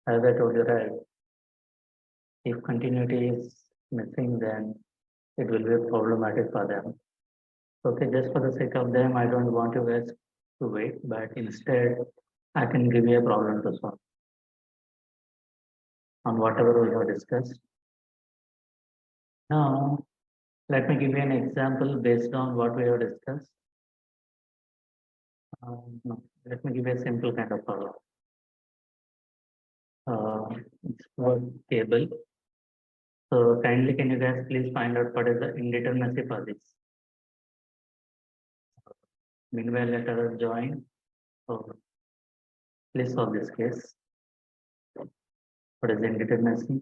As I told you, right, if continuity is missing, then it will be problematic for them. Okay, just for the sake of them, I don't want you guys to wait, but instead, I can give you a problem to solve on whatever we have discussed. Now, let me give you an example based on what we have discussed. No, let me give you a simple kind of problem. It's for cable. So kindly can you guys please find out what is the indeterminacy for this? Meanwhile, let us join. So please solve this case. What is the indeterminacy?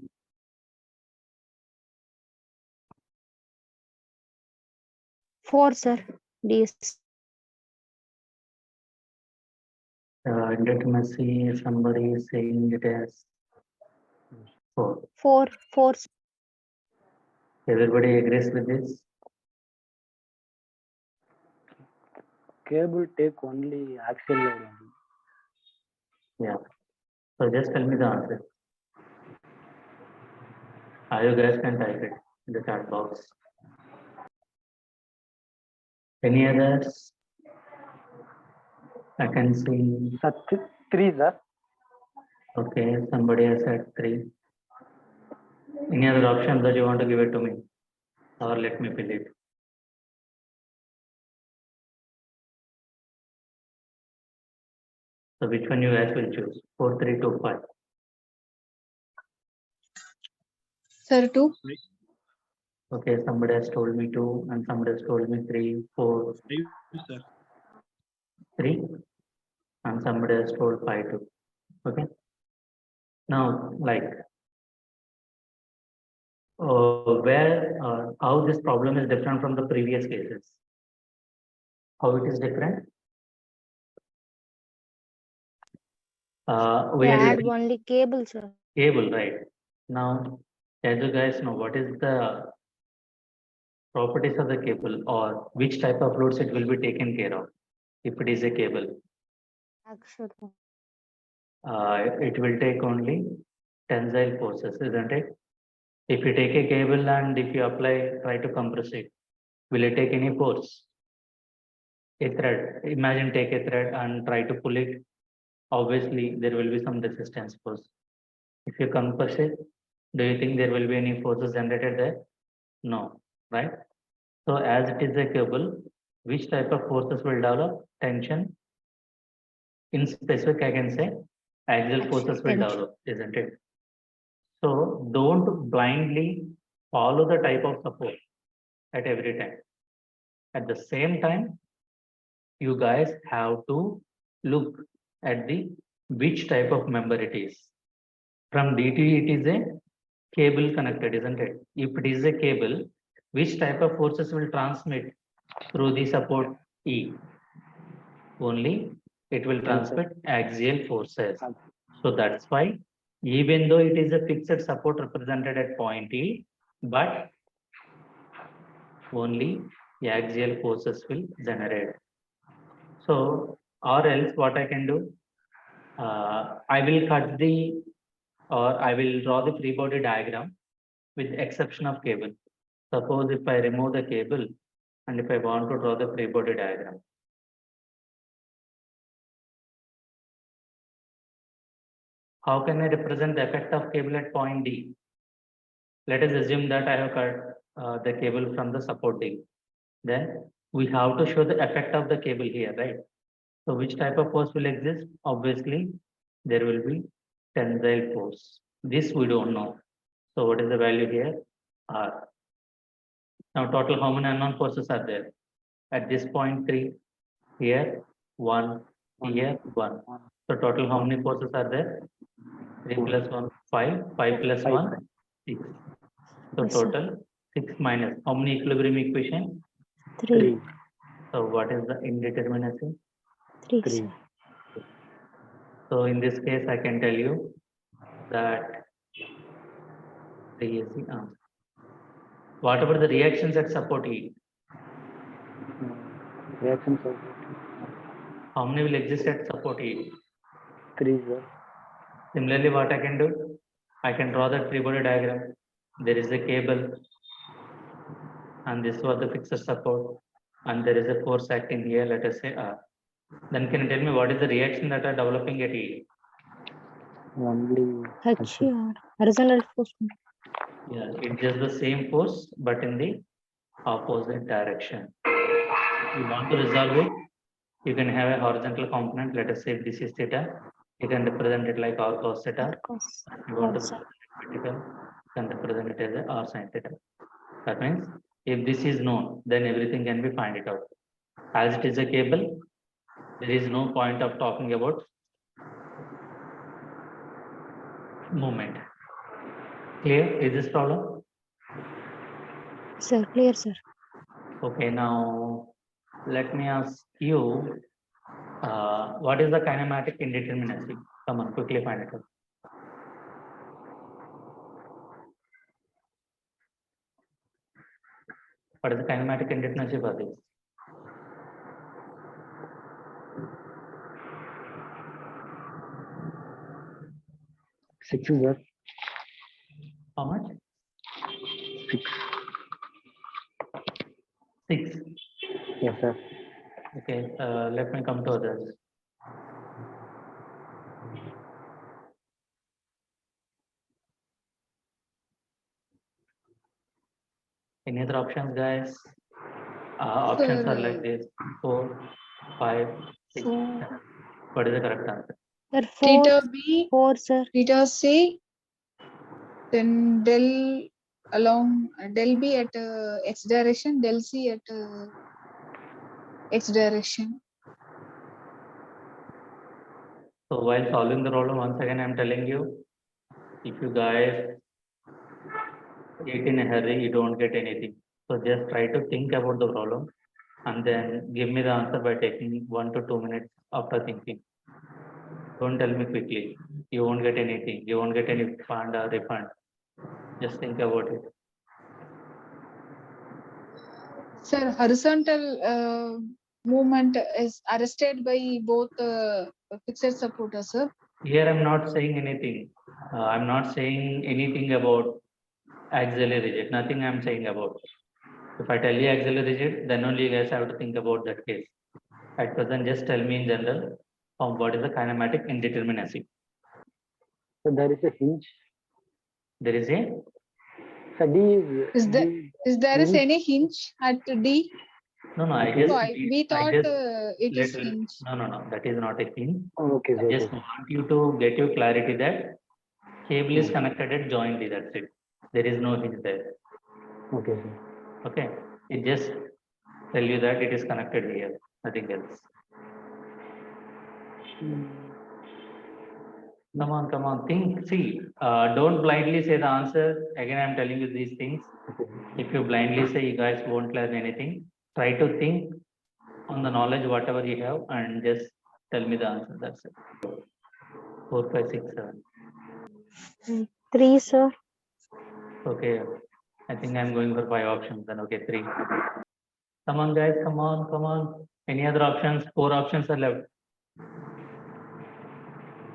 Four, sir. This. Indeterminacy, somebody is saying it as 4. Four. Everybody agrees with this? Cable take only axial load only. Yeah. So just tell me the answer. You guys can type it in the chat box. Any others? I can see. 3, sir. Okay, somebody has said 3. Any other options that you want to give it to me? Or let me fill it. So which one you guys will choose? 4, 3, 2, 5. Sir, 2. Okay, somebody has told me 2 and somebody has told me 3, 4. 3 and somebody has told 5 too. Okay. Now, like, how this problem is different from the previous cases? How it is different? We are add using only cable, sir. cable, right? Now, as you guys know, what is the properties of the cable or which type of loads it will be taken care of if it is a cable? Actually. It will take only tensile forces, isn't it? If you take a cable and if you try to compress it, will it take any force? A thread, imagine take a thread and try to pull it. Obviously, there will be some resistance force. If you compress it, do you think there will be any forces generated there? No, right? So as it is a cable, which type of forces will develop? Tension. In specific, I can say axial forces will develop, isn't it? So don't blindly follow the type of support at every time. At the same time, you guys have to look at the which type of member it is. From DT, it is a cable connected, isn't it? If it is a cable, which type of forces will transmit through the support E? Only it will transmit axial forces. So that's why, even though it is a fixed support represented at point E, but only the axial forces will generate. So, or else what I can do, I will cut the, or I will draw the free body diagram with exception of cable. Suppose if I remove the cable and if I want to draw the free body diagram. How can I represent the effect of cable at point D? Let us assume that I have cut the cable from the support D. Then we have to show the effect of the cable here, right? So which type of force will exist? Obviously, there will be tensile force. This we don't know. So what is the value here? R. Now total how many unknown forces are there? At this point 3, here 1, here 1. So total how many forces are there? 3 plus 1, 5, 5 plus 1, 6. So total 6 minus. How many equilibrium equation? 3. So what is the indeterminacy? 3. So in this case, I can tell you that the ESE. What about the reactions at support E? Reactions How many will exist at support E? 3, sir. Similarly, what I can do? I can draw the free body diagram. There is a cable, and this was the fixed support, and there is a force acting here, let us say R. Then can you tell me what is the reaction that are developing at E? Only HER. Horizontal force. Yeah, it's just the same force, but in the opposite direction. If you want to resolve it, you can have a horizontal component. Let us say if this is theta, you can represent it like R cos theta. Cos. If you want to Cos. vertical, you can represent it as a R sin theta. That means if this is known, then everything can be find it out. As it is a cable, there is no point of talking about movement. Clear? Is this problem? Sir, clear, sir. Okay, now let me ask you, what is the kinematic indeterminacy? Come on, quickly find it out. What is the kinematic indeterminacy for this? six, sir. How much? 6. 6. Yes, sir. Okay, let me come to others. Any other options, guys? Options are like this: 4, 5, 6, 7. What is the correct answer? Sir, 4. Theta B, 4, sir. theta C, then del along del B at x direction, del C at x direction. So while solving the problem, once again, I'm telling you, if you guys eat in a hurry, you don't get anything. So just try to think about the problem and then give me the answer by taking 1 to 2 minutes after thinking. Don't tell me quickly. You won't get anything. You won't get any fund or refund. Just think about it. Sir, horizontal movement is arrested by both fixed supporters, sir. Here I'm not saying anything. I'm not saying anything about axillary rigid. Nothing I'm saying about. If I tell you axillary rigid, then only you guys have to think about that case. At present, just tell me in general what is the kinematic indeterminacy. So there is a hinge. There is a So D Is there D- is there is hinge. any hinge at D? no. I Okay. just So we thought it is let- hinge. no. That is not a hinge. Okay, I sir. just Okay. want you to get your clarity that cable is connected at jointly. That's it. There is no hinge there. Okay, sir. Okay. It just tell you that it is connected here. Nothing else. Come on. Think. See. Don't blindly say the answer. Again, I'm telling you these things. Okay. If you blindly say, you guys won't learn anything. Try to think on the knowledge whatever you have and just tell me the answer. That's it. 4, 5, 6, 7. 3, sir. Okay. I think I'm going for 5 options then. Okay, 3. Come on, guys. Come on. Any other options? 4 options are left.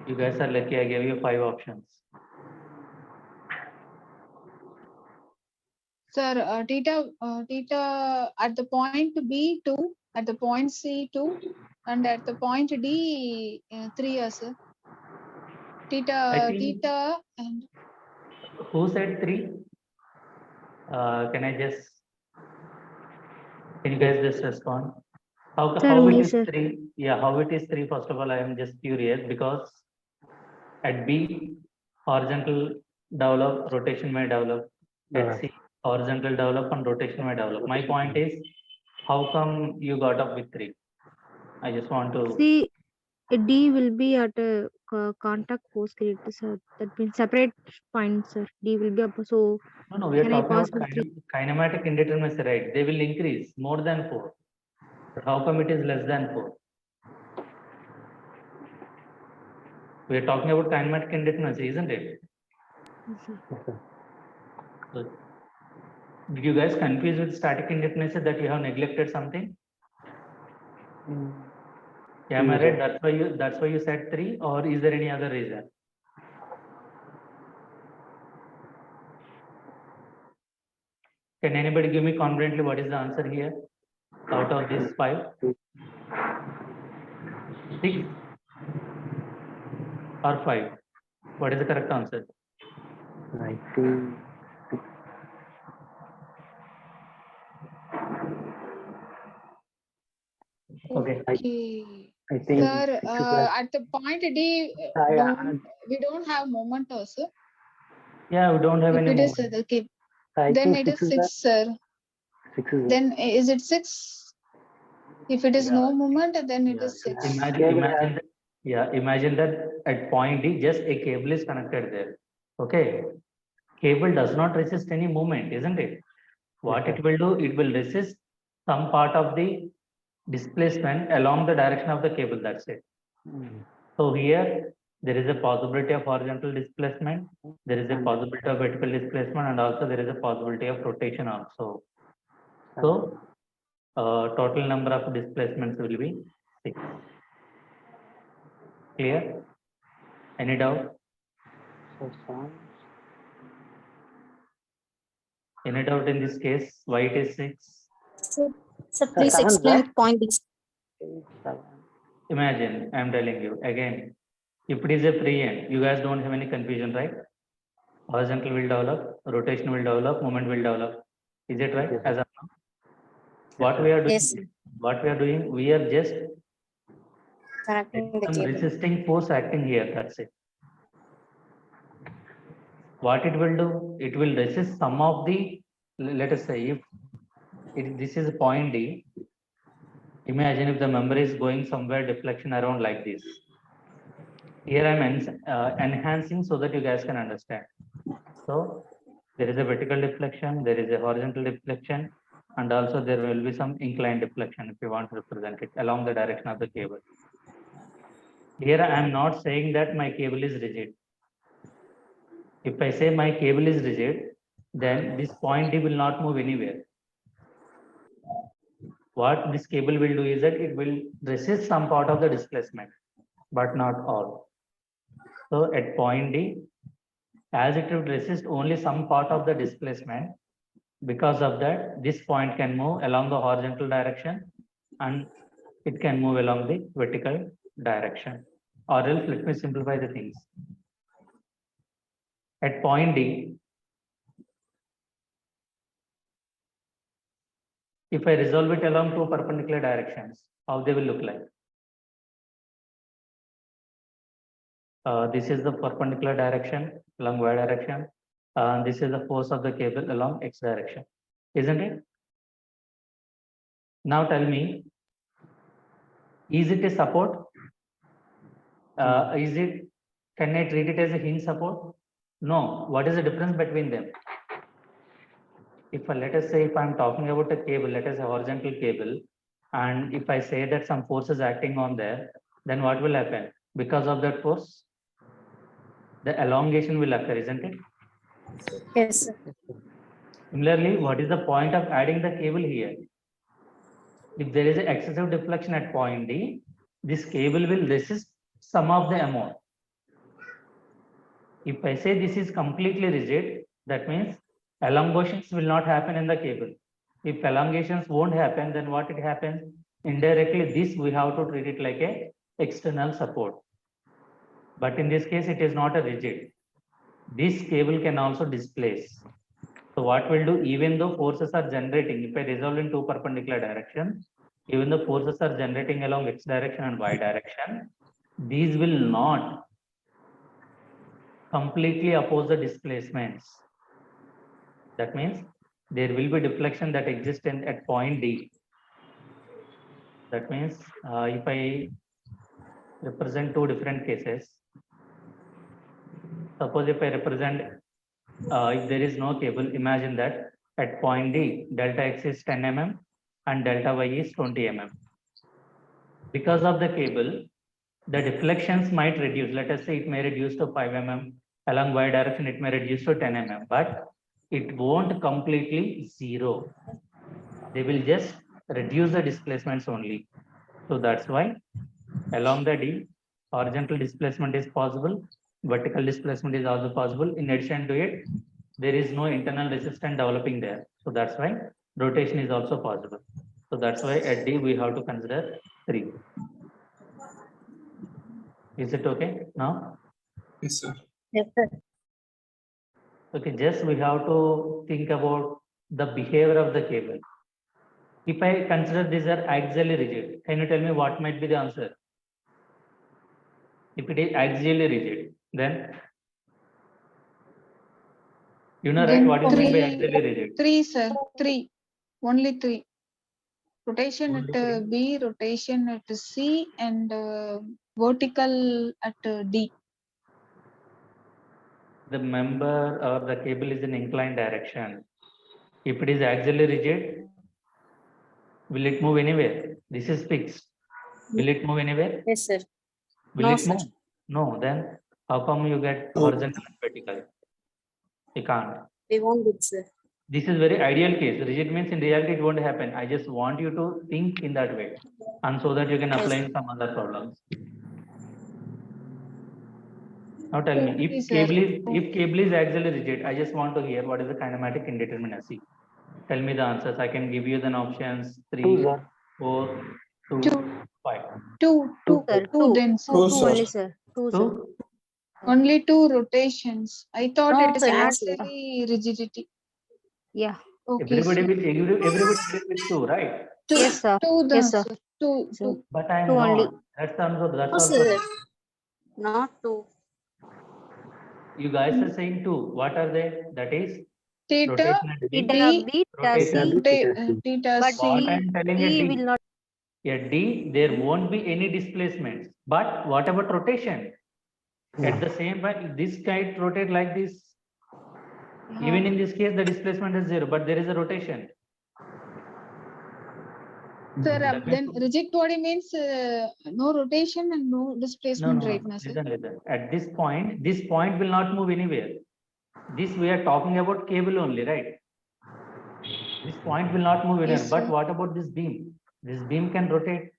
You guys are lucky. I gave you 5 options. Sir, theta at the point B 2, at the point C 2, and at the point D 3, sir. I think- Theta and Who said 3? Can you guys just respond? How Sir, it me, is sir. 3? Yeah, how it is 3? First of all, I am just curious because at B, horizontal develop, rotation may develop. At C, horizontal develop and rotation may develop. My point is, how come you got up with 3? I just want to. See, D will be at a contact force created, sir. That means separate points, sir. D will be up. So, No, we are can I talking pass about with 3? kinematic indeterminacy, right? They will increase more than 4. But how come it is less than 4? We are talking about kinematic indeterminacy, isn't it? Yes, sir. Yes, sir. So, did you guys confuse with static indeterminacy that you have neglected something? Yeah, am I No, right? sir. That's why you said 3, or is there any other reason? Can anybody give me confidently what is the answer here? Out of these 5? 6 or 5? What is the correct answer? I think Okay. Okay. I think Sir, 6 plus. at the point D, I we don't have moment also. Yeah, we don't have If any it is moment. okay, I then think it is 6 is 6, sir. 6 is Then is it 6? If it is Yeah. no moment, then it Yeah. is 6. Imagine that. Yeah, imagine that at point D, just a cable is connected there. Okay. Cable does not resist any movement, isn't it? What Yes, it will do, it will resist some part of the displacement along the direction of the cable. That's it. Mm. So here there is a possibility of horizontal displacement, there is a possibility of vertical displacement, and also there is a possibility of rotation also. So total number of displacements will be 6. Clear? Any doubt? So sound Any doubt in this case? Why it is 6? So please 7 explain right? point B. 7. Imagine, I'm telling you again, if it is a free end, you guys don't have any confusion, right? Horizontal will develop, rotation will develop, moment will develop. Is it right? Yes, As sir. of now, what we are doing, Yes, we are just connecting the some cable. resisting force acting here. That's it. What it will do, it will resist some of the, let us say, if this is point D, imagine if the member is going somewhere deflection around like this. Here I'm enhancing so that you guys can understand. So there is a vertical deflection, there is a horizontal deflection, and also there will be some inclined deflection if you want to represent it along the direction of the cable. Here I am not saying that my cable is rigid. If I say my cable is rigid, then this point D will not move anywhere. What this cable will do is that it will resist some part of the displacement, but not all. So at point D, as it will resist only some part of the displacement, because of that, this point can move along the horizontal direction and it can move along the vertical direction. Or else, let me simplify the things. At point D, if I resolve it along 2 perpendicular directions, how they will look like? This is the perpendicular direction along y direction. This is the force of the cable along x direction, isn't it? Now tell me, is it a support? Can I treat it as a hinge support? No. What is the difference between them? If let us say, if I'm talking about a cable, let us say horizontal cable, and if I say that some force is acting on there, then what will happen? Because of that force, the elongation will occur, isn't it? Yes, sir. Similarly, what is the point of adding the cable here? If there is an excessive deflection at point D, this cable will resist some of the amount. If I say this is completely rigid, that means elongations will not happen in the cable. If elongations won't happen, then what it happens? Indirectly, this we have to treat it like a external support. But in this case, it is not a rigid. This cable can also displace. So what we'll do, even though forces are generating, if I resolve in 2 perpendicular directions, even though forces are generating along x direction and y direction, these will not completely oppose the displacements. That means there will be deflection that exists at point D. That means if I represent 2 different cases, suppose if I represent, if there is no cable, imagine that at point D, delta x is 10 mm and delta y is 20 mm. Because of the cable, the deflections might reduce. Let us say it may reduce to 5 mm. Along y direction, it may reduce to 10 mm, but it won't completely zero. They will just reduce the displacements only. So that's why along the D, horizontal displacement is possible, vertical displacement is also possible. In addition to it, there is no internal resistance developing there. So that's why rotation is also possible. So that's why at D we have to consider 3. Is it okay now? Yes, sir. Yes, sir. Okay, just we have to think about the behavior of the cable. If I consider these are axially rigid, can you tell me what might be the answer? If it is axially rigid, then you know, right? Then What do you mean by 3, axially rigid? 3, sir. 3. Only 3. Rotation Only at B, rotation at C, and vertical at D. The member or the cable is in inclined direction. If it is axially rigid, will it move anywhere? This is fixed. Will it move anywhere? Yes, sir. Will No, it sir. move? No. Then how come you get No. horizontal and vertical? You can't. We won't do, sir. This is very ideal case. Rigid means in reality it won't happen. I just want you to think in that way, and so that you can apply in some other problems. Now tell me, Okay, sir. if cable is axially rigid, I just want to hear what is the kinematic indeterminacy. Tell me the answers. I can give you the options 3, 2, sir. 4, 2, 2. 5. 2, 2, Sir, 2 then, sir. Two, 2 sir. only, sir. 2, sir. 2. Only 2 rotations. I thought No, it is sir, no, sir. axially rigidity. Yeah. Okay, Everybody sir. will everybody agrees with 2, right? 2, Yes, sir. 2 then, Yes, sir. sir. 2, Sir. 2. But I am 2 only. not. That's also No, also sir. Not 2. you guys are saying 2. What are they? That is Theta, rotation at B. Theta D, B, theta Rotation C, at B. theta but What C. I am telling at D D. will not. At D, there won't be any displacements. But what about rotation? At the same time, this kite rotate like this. Even in this case, the displacement is 0, but there is a rotation. Sir, That means- then rigid body means no rotation and no No, displacement, no, right, no. na, sir? Listen. At this point will not move anywhere. This we are talking about cable only, right? This point will not move anywhere. Yes, But sir. what about this beam? This beam can rotate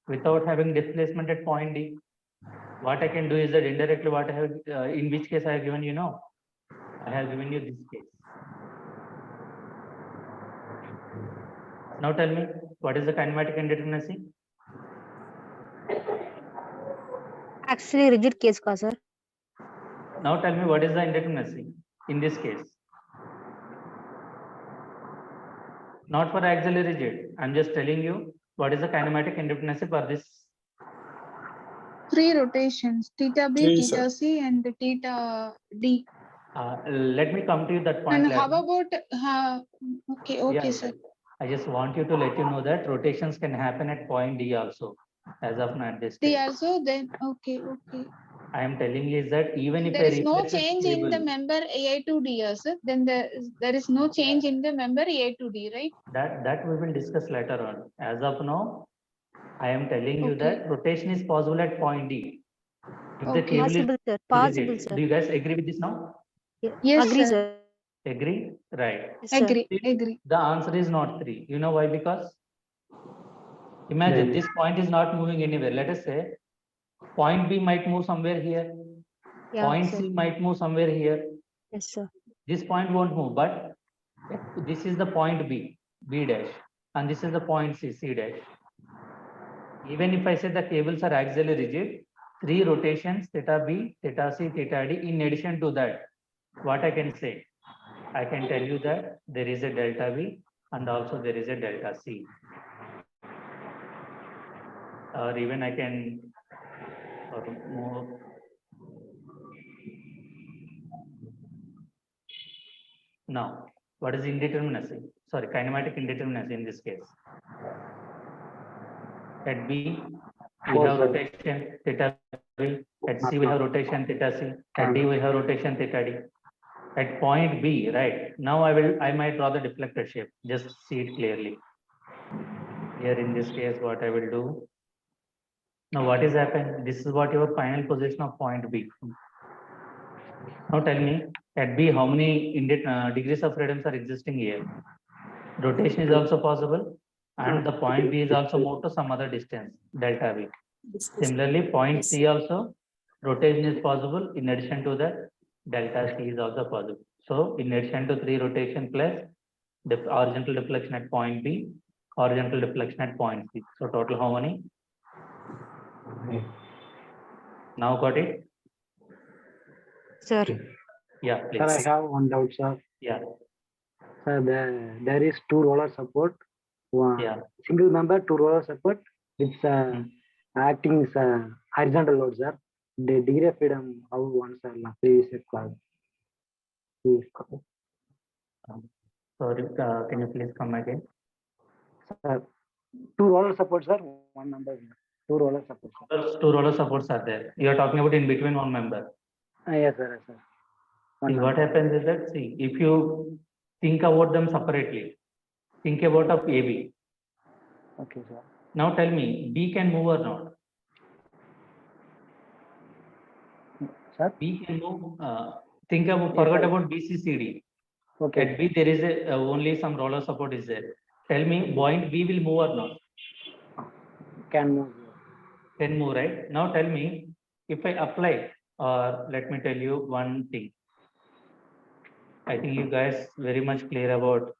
without having displacement at point D. What I can do is that indirectly what I have, in which case I have given you know, I have given you this case. Now tell me, what is the kinematic indeterminacy? Actually, rigid case ka, sir. Now tell me, what is the indeterminacy in this case? Not for axially rigid. I'm just telling you what is the kinematic indeterminacy for this. 3 rotations, theta B, 3, theta sir. C, and theta D. Let me come to you that point And how later. about, okay, Yeah, sir. I just want you to let you know that rotations can happen at point D also, as of now at this D stage. also, then, okay. I am telling you is that even if There I is no replace this change in the cable, member AI to D, sir. Then there is no change in the member AI to D, right? that we will discuss later on. As of now, I am telling you Okay. that rotation is possible at point D. If the Okay. cable is Possible, sir. Possible, rigid. sir. Do you guys agree with this now? Yes, Agree, sir. sir. Agree? Right. Yes, sir. Agree. The answer is not 3. You know why? Because imagine this point is not moving anywhere. Let us say point B might move somewhere here. Yeah, Point sir. C might move somewhere here. Yes, sir. This point won't move, but this is the point B, B dash, and this is the point C, C dash. Even if I say the cables are axially rigid, 3 rotations, theta B, theta C, theta D, in addition to that, what I can say? I can tell you that there is a delta V and also there is a delta C. Or even I can, or more. Now, what is indeterminacy? Sorry, kinematic indeterminacy in this case. At B, we have rotation theta B. At C, we have rotation theta C. At D, we have rotation theta D. At point B, right? Now I might draw the deflected shape. Just see it clearly. Here in this case, what I will do. Now, what is happened? This is what your final position of point B. Now tell me, at B, how many degrees of freedoms are existing here? Rotation is also possible, and the point B is also moved to some other distance, delta V. Similarly, point C also, rotation is possible. In addition to that, delta C is also possible. So in addition to 3 rotation plus the horizontal deflection at point B, horizontal deflection at point C. So total how many? Now got it? Sir. Yeah, Sir, I please. have one doubt, sir. Yeah, Sir, there is 2 roller support, one yeah. single member, 2 roller support. It's acting horizontal load, sir. The degree of freedom, how one, sir, previous class. Please. Sorry, can you please come again? Sir, 2 roller supports, sir. One member, 2 roller supports. Sir. 2 roller supports are there. You are talking about in between one member. Yes, sir. Yes, sir. One See, what member. happens is that, see, if you think about them separately, think about of AB. Okay, sir. Now tell me, B can move or not? Sir. B can move. Think about, Yes, forget sir. about BCCD. Okay. At B there is only some roller support is there. Tell me, point B will move or not? Can move. Can move, right? Now tell me, if I apply, or let me tell you one thing. I think you guys very much clear about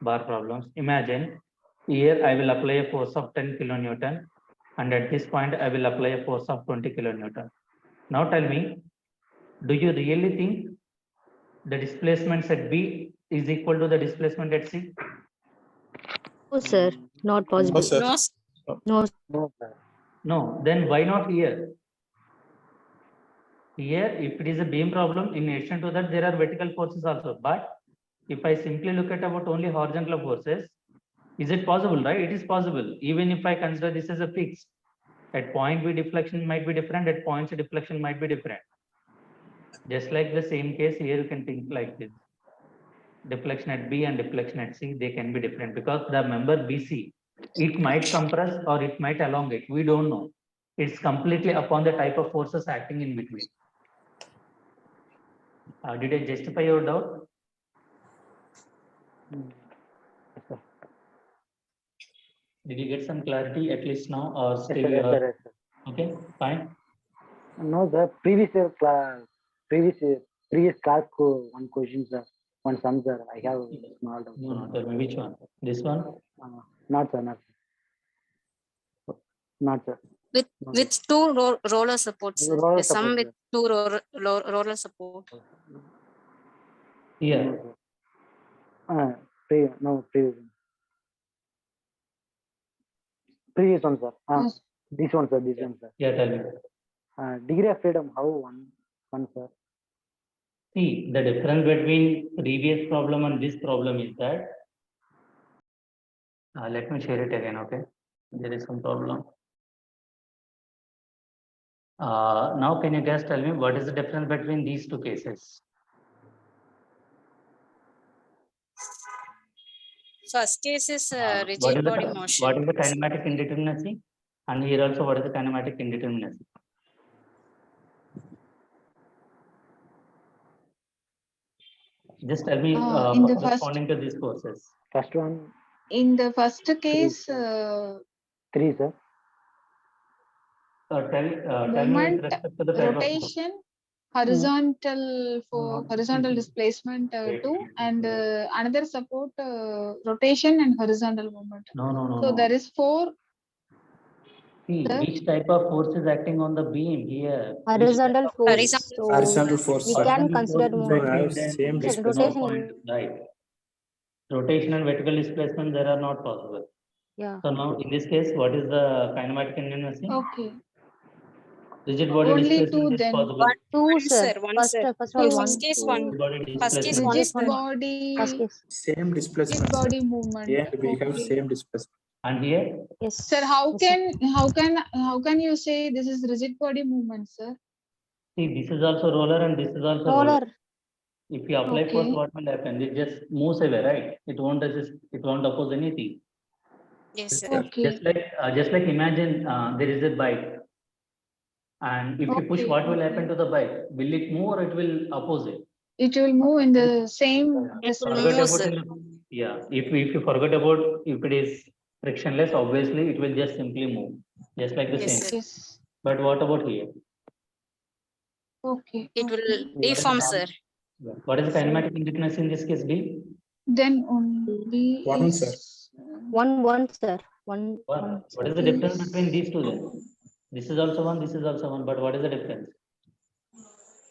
bar problems. Imagine here I will apply a force of 10 kilonewton, and at this point I will apply a force of 20 kilonewton. Now tell me, do you really think the displacement at B is equal to the displacement at C? No, sir. Not No, possible. sir. No, No. No, sir. No, then why not here? Here, if it is a beam problem, in addition to that, there are vertical forces also. But if I simply look at about only horizontal forces, is it possible, right? It is possible. Even if I consider this as a fixed, at point B deflection might be different, at point C deflection might be different. Just like the same case here, you can think like this. Deflection at B and deflection at C, they can be different because the member BC, it might compress or it might elongate. We don't know. It's completely upon the type of forces acting in between. Did I justify your doubt? Yes, sir. Did you get some clarity at least now, or Yes, still sir. you Yes, are sir. Yes, sir. okay? Fine. No, the previous class, previous class, one question, sir. One sum, sir. I have a small doubt. No, tell me which one. This one. Not, sir. Not, sir. Not, sir. with Not, with two roller supports. Sir. Roller The sum support, with sir. two roller support. Here. No, sir. No, previous one, sir. Yes. This one, sir. This one, sir. Yeah, tell me. Degree of freedom, how one, sir. See, the difference between previous problem and this problem is that, let me share it again, okay? There is some problem. Now, can you guys tell me what is the difference between these two cases? First case is What rigid is body the motion. what is the kinematic indeterminacy? And here also, what is the kinematic indeterminacy? Just tell me in the first corresponding to these courses. First one, in the first case, 3, sir. Tell me with moment, respect to the type of force. rotation, horizontal for horizontal displacement 2, and another support rotation and horizontal movement. No. So there is 4. See, Sir? which type of force is acting on the beam here? Horizontal force. Horizontal So Horizontal force, we sir. can Horizontal consider force is more. between have them, same there is no displacement. point, right? Rotation and vertical displacement, there are not possible. Yeah. So now in this case, what is the kinematic indeterminacy? Okay. Rigid body Only displacement 2 is then. possible. Two, sir. One First, sir. first of all, Two. one. First case Two. one. Rigid body First case displacement. one. Rigid One. body, First case. Same rigid displacement, sir. body movement. Yeah, we have Okay. same displacement. And here, Yes. Sir, how Yes, sir. can you say this is rigid body movement, sir? see, this is also roller and this is also roller. Roller. If you apply force, Okay. what will happen? It just moves away, right? It won't resist, it won't oppose anything. Yes, sir. Okay. Just like imagine there is a bike, and if you push, Okay, what will okay. happen to the bike? Will it move or it will oppose it? It will move in the same It will Forget move, about sir. if you forget about if it is frictionless, obviously it will just simply move, just like the Yes, same. sir. Yes. But what about here? Okay. It will Okay. deform, sir. What is the kinematic indigenous in this case? B? Then only One, is, sir. One, sir. One. What is the difference between these two then? This is also one, this is also one, but what is the difference?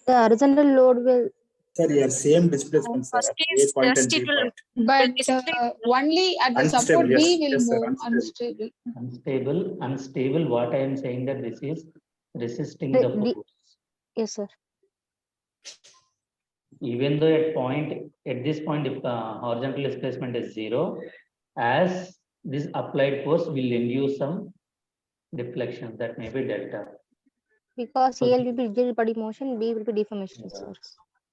The horizontal load will. Sir, your same displacement, sir, First at A is point and B stable. point. but Basically, only at the Unstable, support yes, B will yes, sir, move unstable. unstable. Unstable, what I am saying that this is resisting The- the the- force. Yes, sir. Even though at this point, if horizontal displacement is 0, as this applied force will induce some deflection, that may be delta. Because So- A will be rigid body motion, B will be deformation, sir.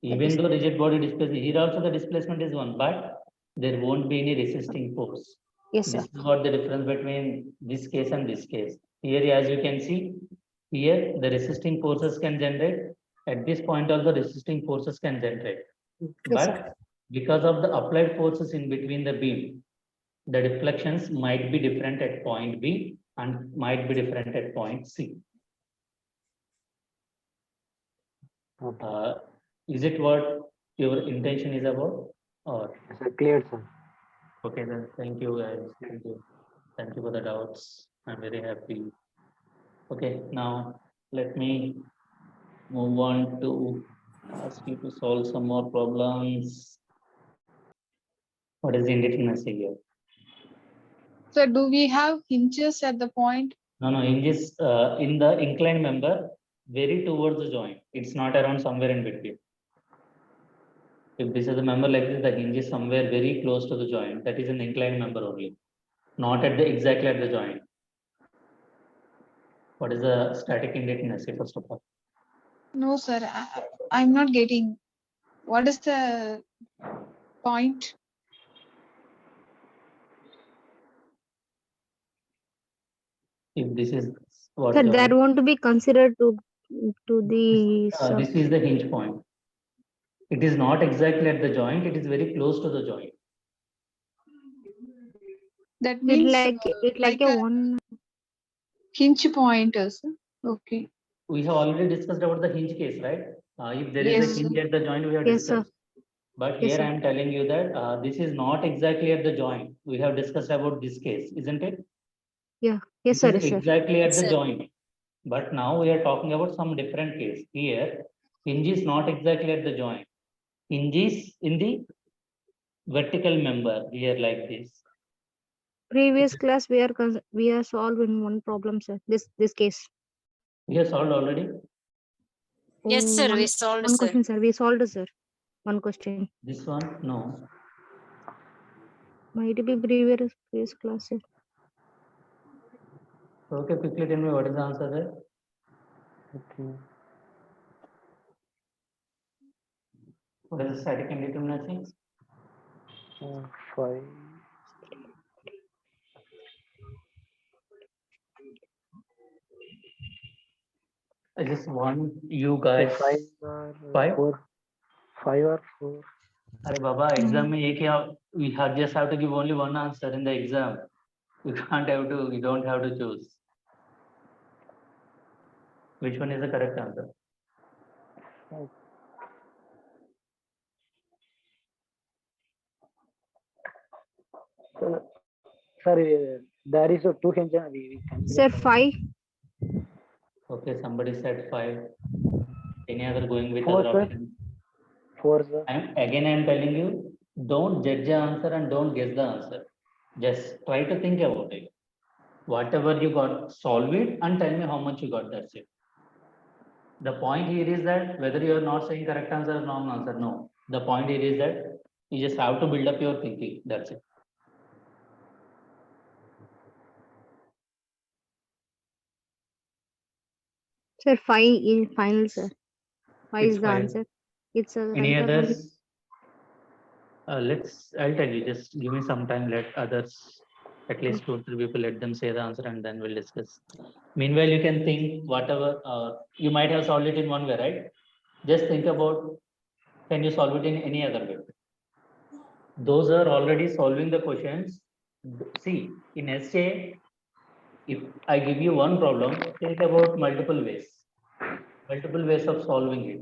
Even though rigid body displacement, here also the displacement is 1, but there won't be any resisting force. Yes, sir. This is what the difference between this case and this case. Here, as you can see, here the resisting forces can generate. At this point, also resisting forces can generate. Yes, But sir. because of the applied forces in between the beam, the deflections might be different at point B and might be different at point C. Okay. Is it what your intention is about? Or Sir, clear, sir. okay, then thank you guys. Thank you for the doubts. I'm very happy. Okay, now let me move on to ask you to solve some more problems. What is the indeterminacy here? So do we have hinges at the point? No, hinges in the inclined member very towards the joint. It's not around somewhere in between. If this is a member like this, the hinge is somewhere very close to the joint. That is an inclined member only, not at the exactly at the joint. What is the static indeterminacy first of all? No, sir. I'm not getting. What is the point? If this is what Sir, the that want to be considered to the this is the hinge point. It is not exactly at the joint. It is very close to the joint. That it means like a one. hinge pointers. Okay. We have already discussed about the hinge case, right? If there is Yes, a hinge at the joint, we have Yes, sir. discussed. But Yes, here sir. I am telling you that this is not exactly at the joint. We have discussed about this case, isn't it? Yes, This sir. is Yes, sir. exactly at Yes, the sir. joint. But now we are talking about some different case. Here, hinge is not exactly at the joint. Hinge is in the vertical member here like this. Previous class we are solving one problem, sir. This case. We have solved already. Yes, Oh, sir. one- We solved, One sir. question, sir. We solved, sir. One question. This one, no. Might be previous class, sir. Okay, quickly tell me what is the answer there. Okay. What is the static indeterminacy? 5. I just want you guys. 5 or Five? 4. 5 or 4. Arey Baba, exam mein ek hi we just have to give only one answer in the exam. You don't have to choose. Which one is the correct answer? Sir, there is a 2 hinge. We Sir, 5. Okay, somebody said 5. Any other going with 4, other sir. options? 4, sir. Again, I am telling you, don't judge the answer and don't guess the answer. Just try to think about it. Whatever you got, solve it and tell me how much you got. That's it. The point here is that whether you are not saying correct answer or wrong answer, no. The point here is that you just have to build up your thinking. That's it. Sir, 5 is final, sir. 5 It's is the 5. answer. It's a Any right or wrong. others? I'll tell you, just give me some time, let others, at least 2 or 3 people, let them say the answer and then we'll discuss. Meanwhile, you can think whatever, you might have solved it in one way, right? Just think about, can you solve it in any other way? Those are already solving the questions. See, in essay, if I give you one problem, think about multiple ways of solving it.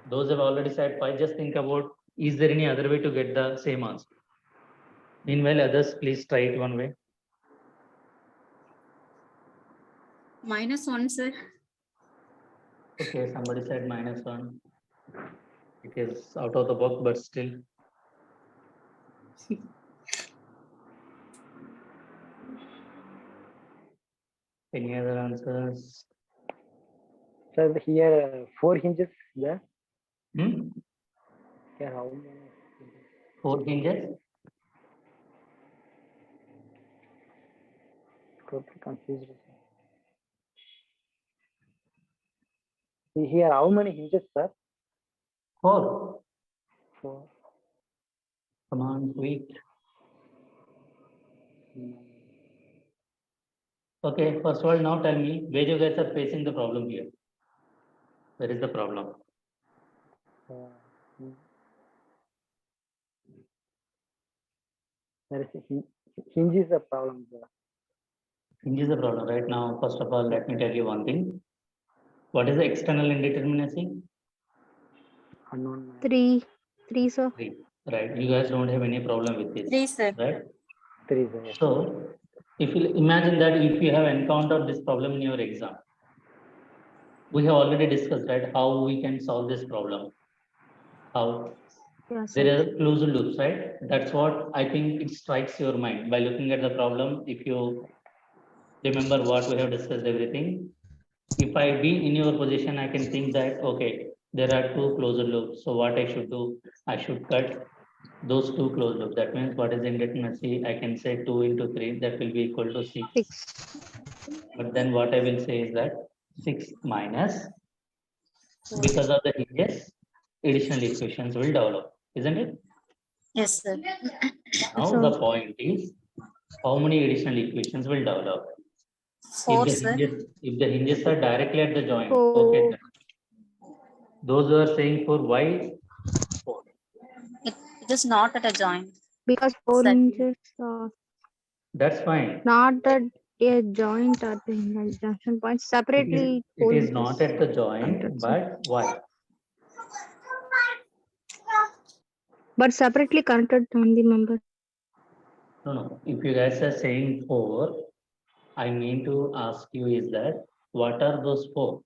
Those have already said 5. Just think about, is there any other way to get the same answer? Meanwhile, others, please try it one way. -1, sir. Okay, somebody said -1. It is out of the box, but still. Any other answers? Sir, here 4 hinges there. Hmm? Here how many? 4 hinges? Totally confused. Here how many hinges, sir? 4. 4. Come on, quick. Okay, first of all, now tell me where you guys are facing the problem here. Where is the problem? There is hinge is a problem, sir. Hinge is the problem right now. First of all, let me tell you one thing. What is the external indeterminacy? Unknown. 3, sir. 3. Right. You guys don't have any problem with this. 3, sir. Right. 3, sir. So, if you imagine that if you have encountered this problem in your exam, we have already discussed, right, how we can solve this problem. How Yeah, there sir. are closed loops, right? That's what I think it strikes your mind by looking at the problem. If you remember what we have discussed, everything. If I be in your position, I can think that, okay, there are 2 closed loops. So what I should do, I should cut those 2 closed loops. That means what is indeterminacy? I can say 2 into 3, that will be equal to 6. 6. But then what I will say is that 6 minus, because of the hinges, additional equations will develop, isn't it? Yes, sir. Now So- the point is, how many additional equations will develop? 4, sir. If the hinges are directly at the joint, 4. okay. Then those who are saying for why 4? It is not at a joint. Because 4 Exactly. hinges are That's fine. not at a joint at the junction point. Separately, It 4 is hinges not at the joint, connected, sir. but why? But separately connected on the member. No. If you guys are saying 4, I mean to ask you is that what are those 4?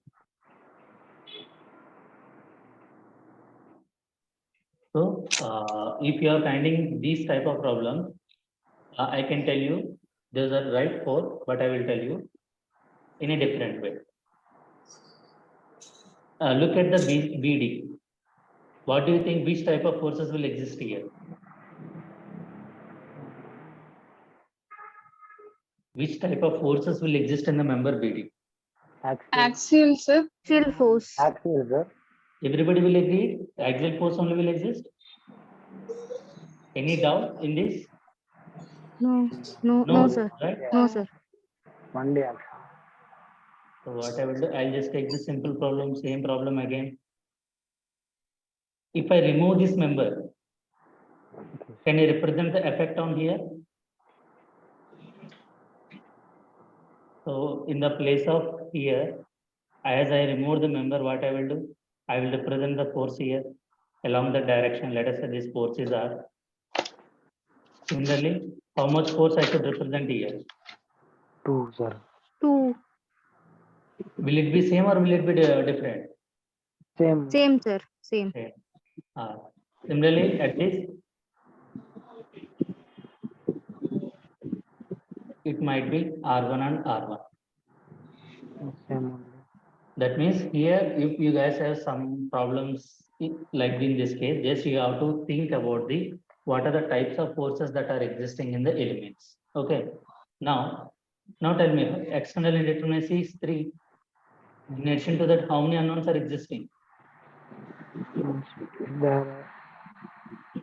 So, if you are finding these type of problems, I can tell you those are right 4, but I will tell you in a different way. Look at the BD. What do you think? Which type of forces will exist here? Which type of forces will exist in the member BD? Axial, sir. Axial force. Axial, sir. Everybody will agree? Axial force only will exist? Any doubt in this? No, sir. Right? No, sir. One day axial. So what I will do, I'll just take the simple problem, same problem again. If I remove this member, can I represent the effect on here? So in the place of here, as I remove the member, what I will do? I will represent the force here along the direction. Let us say this force is R. Similarly, how much force I should represent here? 2, sir. 2. Will it be same or will it be different? Same, sir. Same. Okay. Similarly, at this, it might be R1 and R1. Same only. That means here, if you guys have some problems like in this case, just you have to think about what are the types of forces that are existing in the elements. Okay. Now tell me, external indeterminacy is 3. In addition to that, how many unknowns are existing? There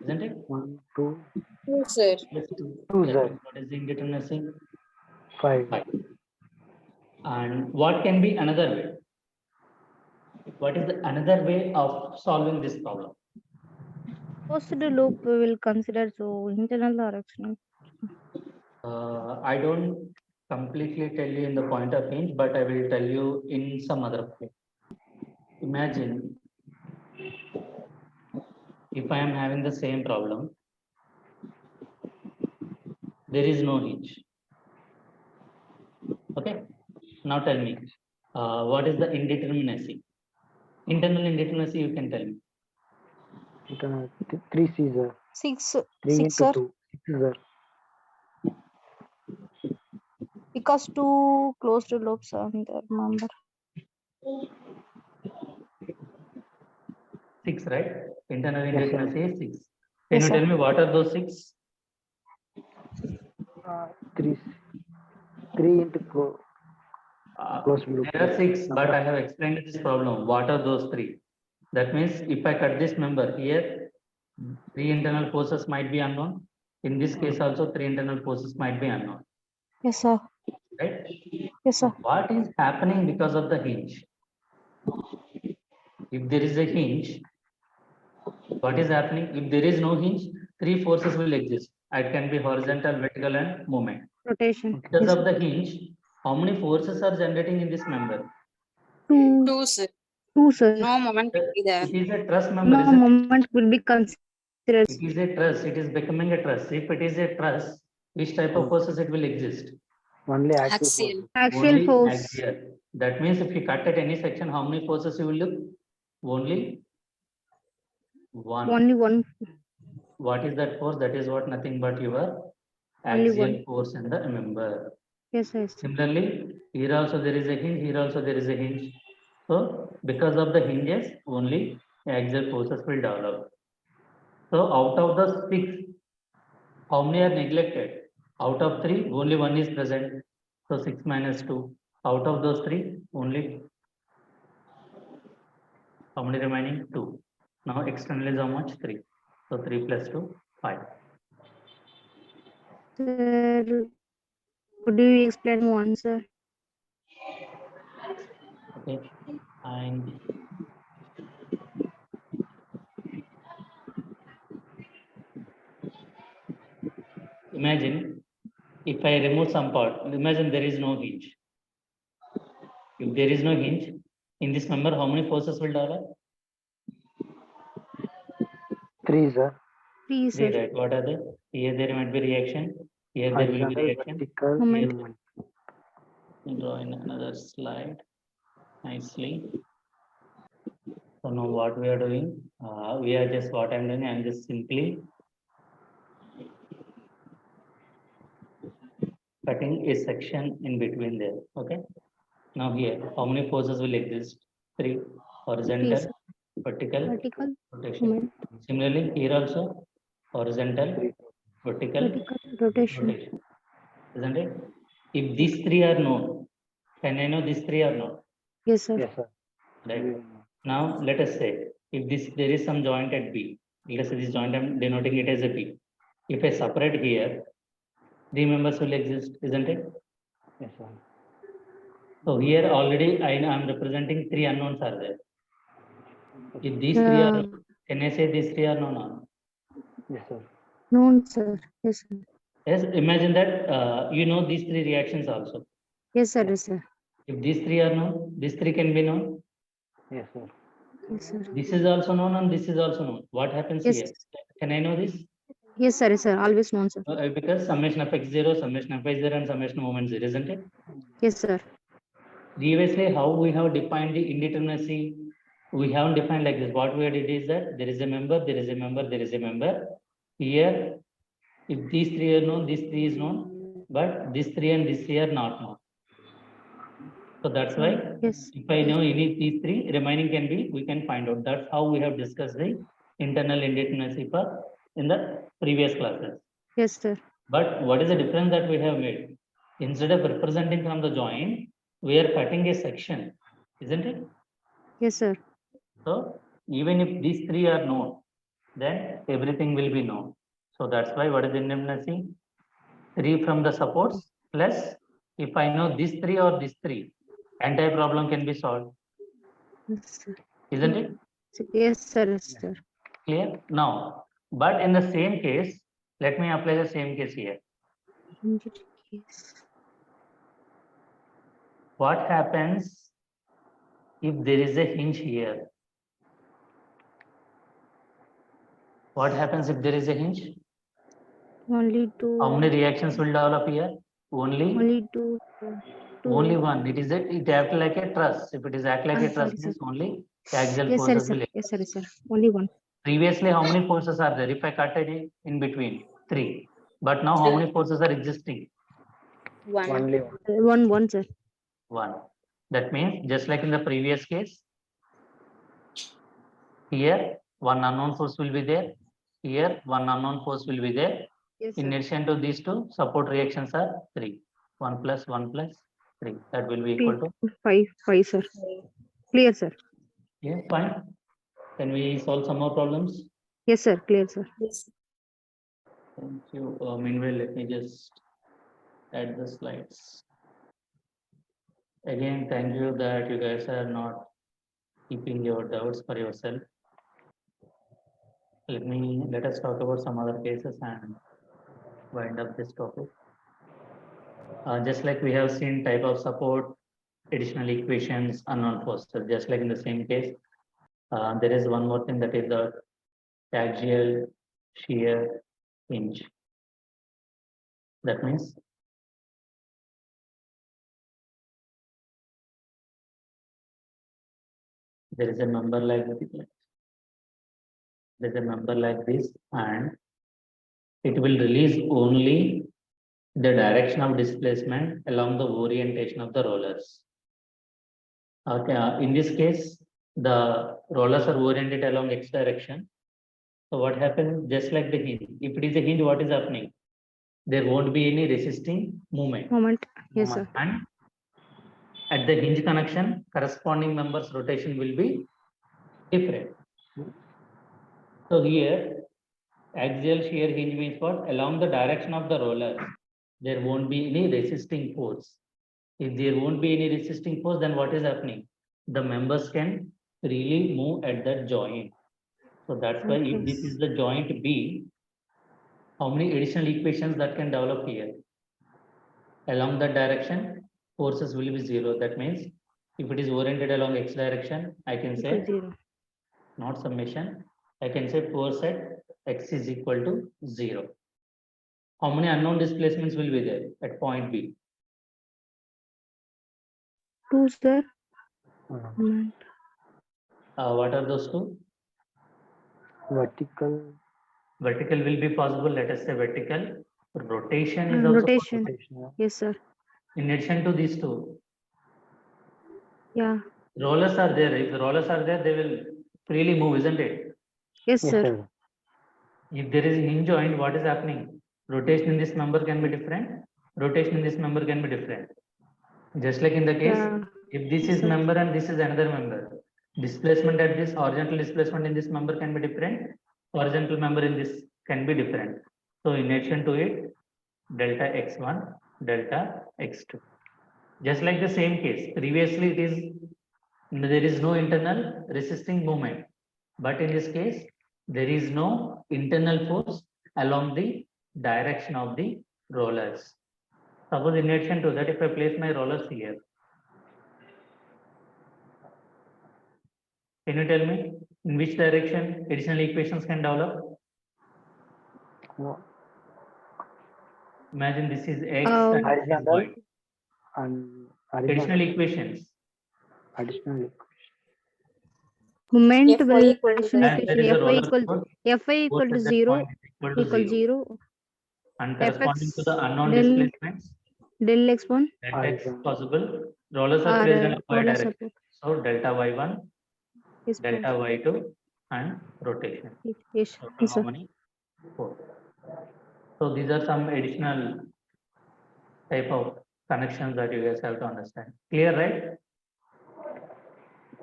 Isn't it? 1, 2, Yes, sir. Yes, 2. 2, That sir. means what is the indeterminacy? 5. 5. And what can be another way? What is the another way of solving this problem? Closed loop we will consider, so internal or external. I don't completely tell you in the point of hinge, but I will tell you in some other way. Imagine if I am having the same problem, there is no hinge. Okay, now tell me, what is the indeterminacy? Internal indeterminacy, you can tell me. 3 C, sir. 6, 3 6, into sir. 2. 6, sir. Because two closed loops are there, remember. 6, right? Internal Yes, sir. indeterminacy is 6. Can Yes, you sir. tell me what are those 6? 3 into closed loop. There are 6, but I have explained this problem. What are those 3? That means if I cut this member here, 3 internal forces might be unknown. In this case also 3 internal forces might be unknown, Yes, sir. right? Yes, sir. What is happening because of the hinge? If there is a hinge, what is happening? If there is no hinge, 3 forces will exist. It can be horizontal, vertical, and moment. Rotation. Because Yes, of the hinge, how many forces are generating in this member? 2, 2, sir. 2, sir. No moment will be there. It is a truss member, No isn't it? moment will be considered. It is a truss. It is becoming a truss. If it is a truss, which type of forces it will exist? Only axial Axial. forces. Axial Only force. axial. That means if you cut at any section, how many forces you will look? Only one. Only one. What is that force? That is what nothing but your Only axial one. force in the member. Yes, yes. Similarly, here also there is a hinge. Here also there is a hinge. So because of the hinges, only axial forces will develop. So out of the 6, how many are neglected? Out of 3, only 1 is present. So 6 minus 2. Out of those 3, only how many remaining? 2. Now external is how much? 3. So 3 plus 2, 5. Sir, could you explain one, sir? Okay. And imagine if I remove some part, imagine there is no hinge. If there is no hinge, in this member, how many forces will develop? 3, sir. 3, 3, sir. right? What are they? Here there might be reaction. Here there will be Horizontal, reaction. vertical, Moment. moment. Draw in another slide nicely. So now what we are doing, we are just what I'm doing, I'm just simply cutting a section in between there. Okay. Now here, how many forces will exist? 3. Horizontal, sir. vertical, Vertical, rotation. moment. Similarly, here also horizontal, vertical, Vertical, rotation. rotation. Isn't it? If these 3 are known, can I know these 3 are known? Yes, sir. Yes, sir. Right. Now let us say if there is some joint at B, let us say this joint I'm denoting it as a B. If I separate here, 3 members will exist, isn't it? Yes, sir. So here already I am representing 3 unknowns are there. If these 3 are known, can I say these 3 are known? Yes, sir. Known, sir. Yes, sir. Yes, imagine that you know these 3 reactions also. Yes, sir. Yes, sir. If these 3 are known, these 3 can be known. Yes, sir. Yes, sir. This is also known and this is also known. What happens Yes. here? Can I know this? Yes, sir. Yes, sir. Always known, sir. Because summation of x0, summation of y0 and summation of moment 0, isn't it? Yes, sir. Previously, how we have defined the indeterminacy, we haven't defined like this. What we did is that there is a member, there is a member, there is a member. Here, if these 3 are known, these 3 is known, but these 3 and these 3 are not known. So that's why Yes. if I know any of these 3, remaining can be, we can find out. That's how we have discussed the internal indeterminacy part in the previous classes. Yes, sir. But what is the difference that we have made? Instead of representing from the joint, we are cutting a section, isn't it? Yes, sir. So even if these 3 are known, then everything will be known. So that's why what is the indeterminacy? 3 from the supports plus if I know these 3 or these 3, entire problem can be solved, Yes, sir. isn't it? Yes, sir. Yes, sir. Clear? Now, but in the same case, let me apply the same case here. Yes. What happens if there is a hinge here? What happens if there is a hinge? Only two. How many reactions will develop here? Only Only two. only one. It acts like a truss. If it is act like a truss, Sorry, sir. means only axial Yes, sorry, forces sir. will. Yes, sorry, sir. Only one. Previously, how many forces are there? If I cut it in between, 3. But now, how many forces are existing? One. Only one. One, sir. 1. That means, just like in the previous case, here one unknown force will be there. Here one unknown force will be there. Yes, In sir. addition to these two, support reactions are 3. 1 plus 1 plus 3. That will be equal to. Five, sir. Clear, sir. Yeah, fine. Can we solve some more problems? Yes, sir. Clear, sir. Yes. Thank you. Meanwhile, let me just add the slides. Again, thank you that you guys are not keeping your doubts for yourself. Let us talk about some other cases and wind up this topic. Just like we have seen type of support, additional equations, unknown forces, just like in the same case, there is one more thing, that is the axial shear hinge. That means there is a member like this, and it will release only the direction of displacement along the orientation of the rollers. Okay, in this case, the rollers are oriented along x direction. So what happens, just like the hinge, if it is a hinge, what is happening? There won't be any resisting movement. Yes, sir. And at the hinge connection, corresponding member's rotation will be different. So here, axial shear hinge means what? Along the direction of the rollers, there won't be any resisting force. If there won't be any resisting force, then what is happening? The members can freely move at that joint. So that's why if this is the joint B, how many additional equations that can develop here? Along that direction, forces will be 0. That means if it is oriented along x direction, I can say 0. not summation. I can say force at x is equal to 0. How many unknown displacements will be there at point B? 2, sir. What are those two? Vertical. Vertical will be possible. Let us say vertical. Rotation is also Rotation. possible. Yes, sir. In addition to these two, Yeah. rollers are there. If the rollers are there, they will freely move, isn't it? Yes, Yes, sir. sir. If there is a hinge joint, what is happening? Rotation in this member can be different. Rotation in this member can be different. Just like in the case, Yeah. if this Yes, is sir. member and this is another member, displacement at this horizontal displacement in this member can be different. Horizontal member in this can be different. So in addition to it, delta x1, delta x2. Just like the same case, previously there is no internal resisting movement, but in this case, there is no internal force along the direction of the rollers. Suppose in addition to that, if I place my rollers here, can you tell me in which direction additional equations can develop? No, Imagine this is x Uh, and this is horizontal y. and Additional horizontal. equations. Additional. Moment Fy will equal to additional As there is equation. a roller force, Fy equal force to at that 0 point is equal to equal 0. 0. And corresponding to the unknown del displacements, del x1 delta x Horizontal. possible. Rollers are or placed in y roller direction. support So delta y1, is delta y2, and rotation. Yes, Total yes, how sir. many? 4. So these are some additional type of connections that you guys have to understand. Clear, right?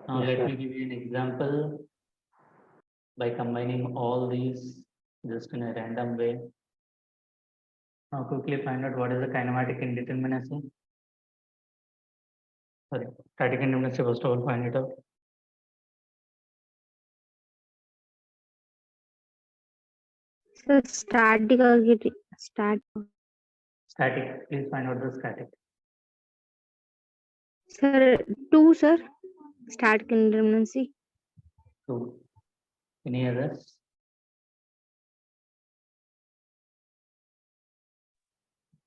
Now Yes, let sir. me give you an example by combining all these just in a random way. Now quickly find out what is the kinematic indeterminacy. Sorry, static indeterminacy, first of all find it out. Sir, static. Static, please find out the static. Sir, 2, sir. Static indeterminacy. 2. Any others?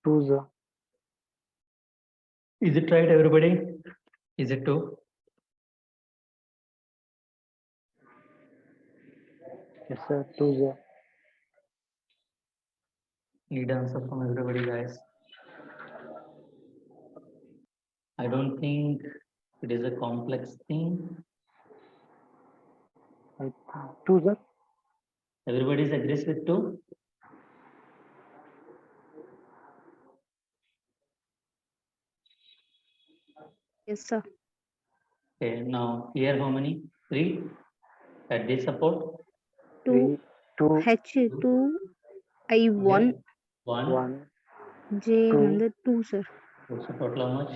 2, sir. Is it right, everybody? Is it 2? Yes, sir. 2, sir. Need answer from everybody, guys. I don't think it is a complex thing. 2, sir. Everybody agrees with 2? Yes, sir. Okay, now here how many? 3 at this support? 2 2, H2 I1 1. 1, J 2. another 2, sir. So total how much?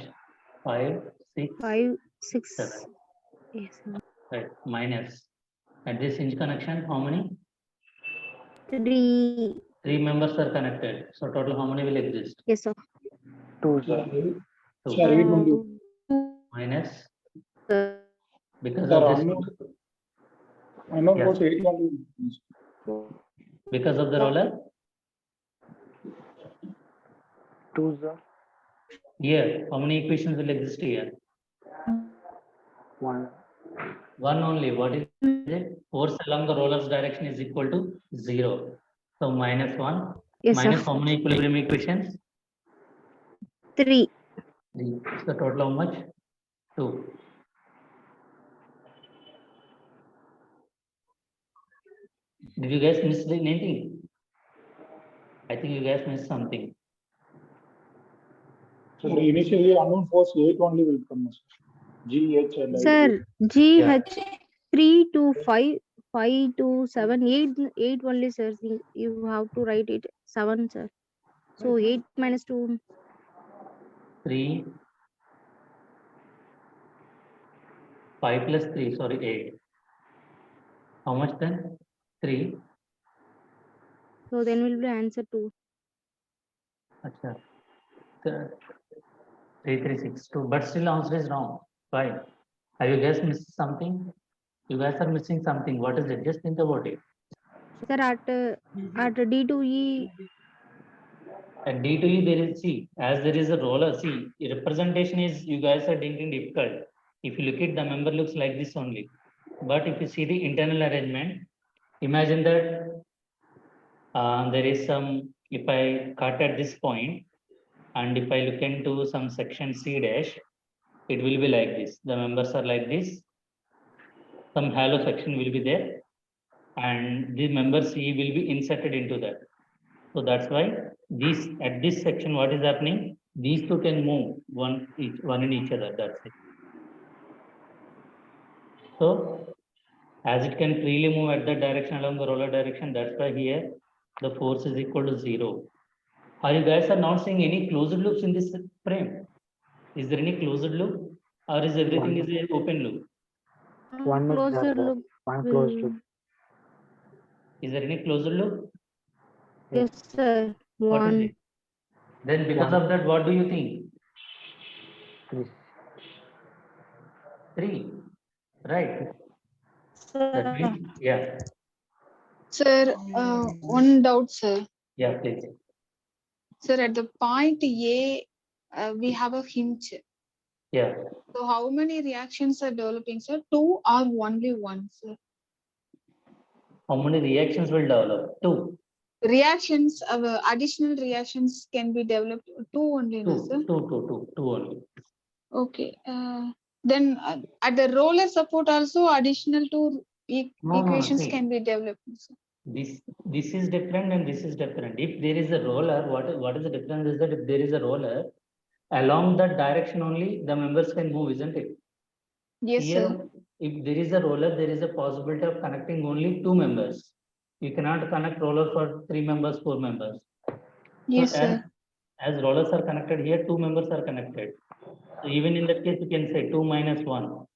5, 6, 5 6. 7. Yes, sir. Right, minus. At this hinge connection, how many? 3. 3 members are connected. So total how many will exist? Yes, sir. 2, sir. Two. Sir, 8 only. Minus Sir. because Sir, of this. unknown Yeah. force 8 only. Because of the roller. 2, sir. Here, how many equations will exist here? 1. One only. What is it? Force along the roller's direction is equal to 0. So minus 1. Yes, Minus sir. how many equilibrium equations? 3. 3. So total how much? 2. Did you guys miss anything? I think you guys missed something. So initially unknown force 8 only will come. GH and I. Sir, GH 3 to 5, 5 to 7, 8 only, sir. You have to write it 7, sir. So 8 minus 2. 3. 5 plus 3, sorry, 8. How much then? 3. So then will be answer 2. Acha. 3362. But still answer is wrong. Why? Have you guys missed something? You guys are missing something. What is it? Just think about it. Sir, at D2E, At D to E, there is C. As there is a roller, C. Representation is, you guys are thinking difficult. If you look at the member looks like this only. But if you see the internal arrangement, imagine that there is some, if I cut at this point, and if I look into some section C dash, it will be like this. The members are like this. Some halo section will be there. And the member C will be inserted into that. So that's why these at this section, what is happening? These two can move one in each other. That's it. So as it can freely move at that direction along the roller direction, that's why here the force is equal to 0. Are you guys are not seeing any closed loops in this frame? Is there any closed loop, or is everything is an open loop? 1 is closer there, sir. look. 1 close to. Is there any closed loop? Yes, sir. What is 1. it? Then because of that, what do you think? 3. 3, right? That Sir, means, yeah, Sir, one doubt, sir. yeah, please. Sir, at the point A, we have a hinge. Yeah, So how many reactions are developing, sir? 2 or only 1, sir? how many reactions will develop? 2. Reactions, additional reactions can be developed. 2 only, no, sir? 2 only. Okay. Then at the roller support also additional 2 No, equations see. can be developed, sir. This is different and this is different. If there is a roller, what is the difference is that if there is a roller, along that direction only the members can move, isn't it? Yes, Here, sir. if there is a roller, there is a possibility of connecting only 2 members. You cannot connect roller for 3 members, 4 members. Yes, So sir. as rollers are connected here, 2 members are connected. So even in that case, you can say 2 minus 1.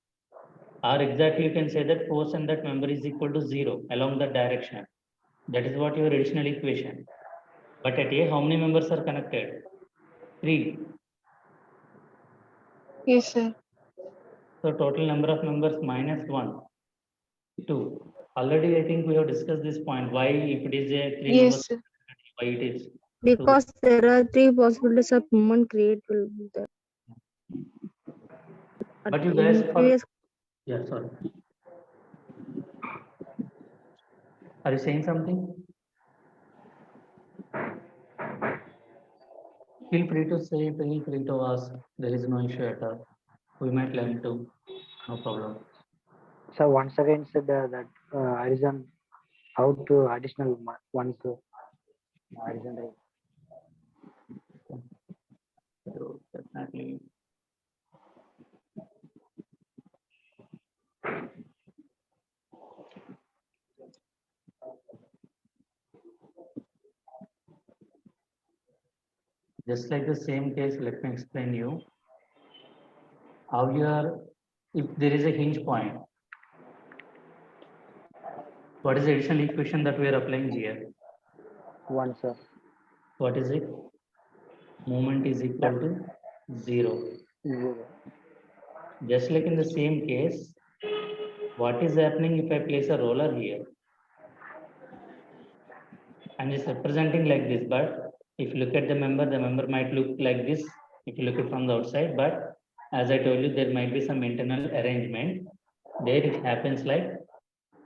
Or exactly you can say that force and that member is equal to 0 along that direction. That is what your additional equation. But at A, how many members are connected? 3. Yes, sir. So total number of members minus 1, 2. Already I think we have discussed this point. Why if it is a 3 Yes, members, sir. why it is. Because there are three possibilities of movement create will be there. But you In guys, previous yeah, sorry. Are you saying something? Feel free to say, feel free to ask. There is no issue at all. We might learn too. No problem. So once again said that horizon, how to additional ones horizontal. So definitely. Just like the same case, let me explain you how you are, if there is a hinge point, what is the additional equation that we are applying here? One, sir. What is it? Moment is equal to 0. 0. Just like in the same case, what is happening if I place a roller here? I'm just representing like this, but if you look at the member might look like this if you look at from the outside, but as I told you, there might be some internal arrangement. There it happens like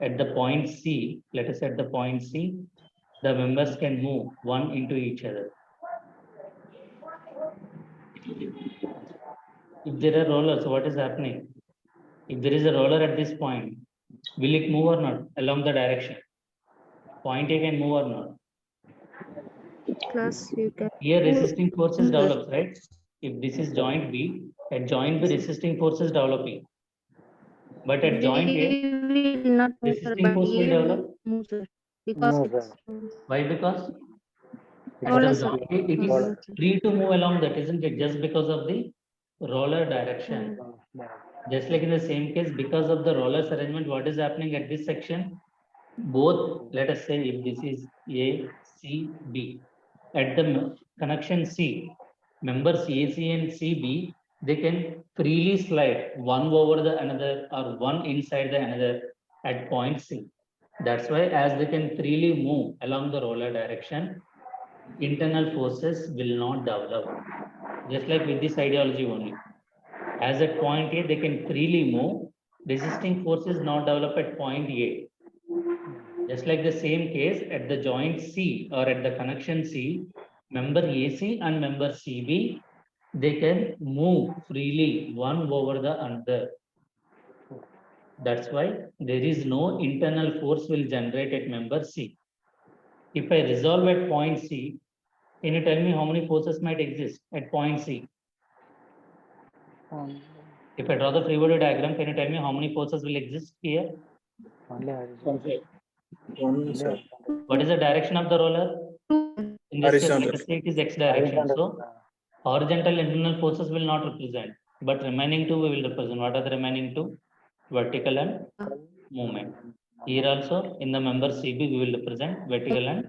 at the point C, let us say at the point C, the members can move one into each other. If there are rollers, what is happening? If there is a roller at this point, will it move or not along the direction? Point A can move or not? class you can Here resisting forces develops, right? If this is joint B, at joint B resisting forces developing. But at joint A, will not move, sir, resisting but force will A will develop. move, sir, because No, it's Why? Because at roller, the sir. joint A, it is Roller. free to move along that, isn't it? Just because of the roller direction. Just like in the same case, because of the rollers arrangement, what is happening at this section? Both, let us say if this is A, C, B, at the connection C, members AC and CB, they can freely slide one over the another or one inside the another at point C. That's why as they can freely move along the roller direction, internal forces will not develop. Just like with this ideology only. As at point A, they can freely move, resisting forces not develop at point A. Just like the same case at the joint C or at the connection C, member AC and member CB, they can move freely one over the other. That's why there is no internal force will generate at member C. If I resolve at point C, can you tell me how many forces might exist at point C? If I draw the free body diagram, can you tell me how many forces will exist here? Only horizontal. One, sir. What is the direction of the roller? In this case, let us say it is x direction. So horizontal internal forces will not represent, but remaining two we will represent. What are the remaining two? Vertical and movement. Here also in the member CB we will represent vertical and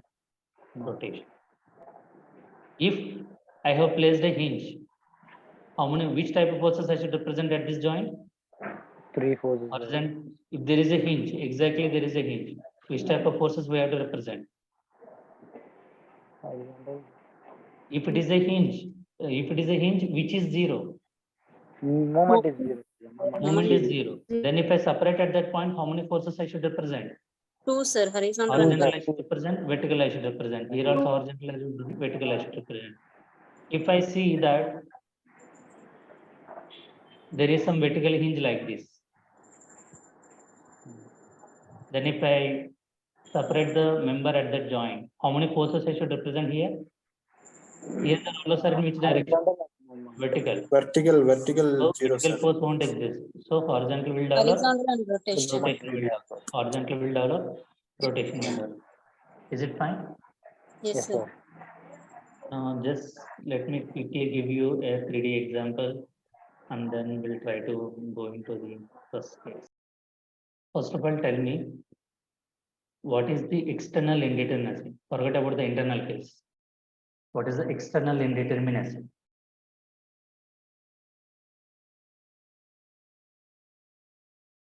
rotation. If I have placed a hinge, which type of forces I should represent at this joint? 3 forces. Horizontal. If there is a hinge, exactly there is a hinge. Which type of forces we have to represent? Horizontal. If it is a hinge, which is 0? Moment is 0. Moment is 0. Then if I separate at that point, how many forces I should represent? 2, sir. Horizontal. Horizontal I should represent, vertical I should represent. Here also horizontal I should, vertical I should represent. If I see that there is some vertical hinge like this, then if I separate the member at that joint, how many forces I should represent here? Here the rollers are in which direction? Vertical. Vertical, So 0, vertical sir. force won't exist. So horizontal will develop, Horizontal and rotation. rotation will develop. Horizontal will develop, rotation will develop. Is it fine? Yes, sir. Now just let me quickly give you a 3D example and then we'll try to go into the first case. First of all, tell me what is the external indeterminacy? Forget about the internal case. What is the external indeterminacy?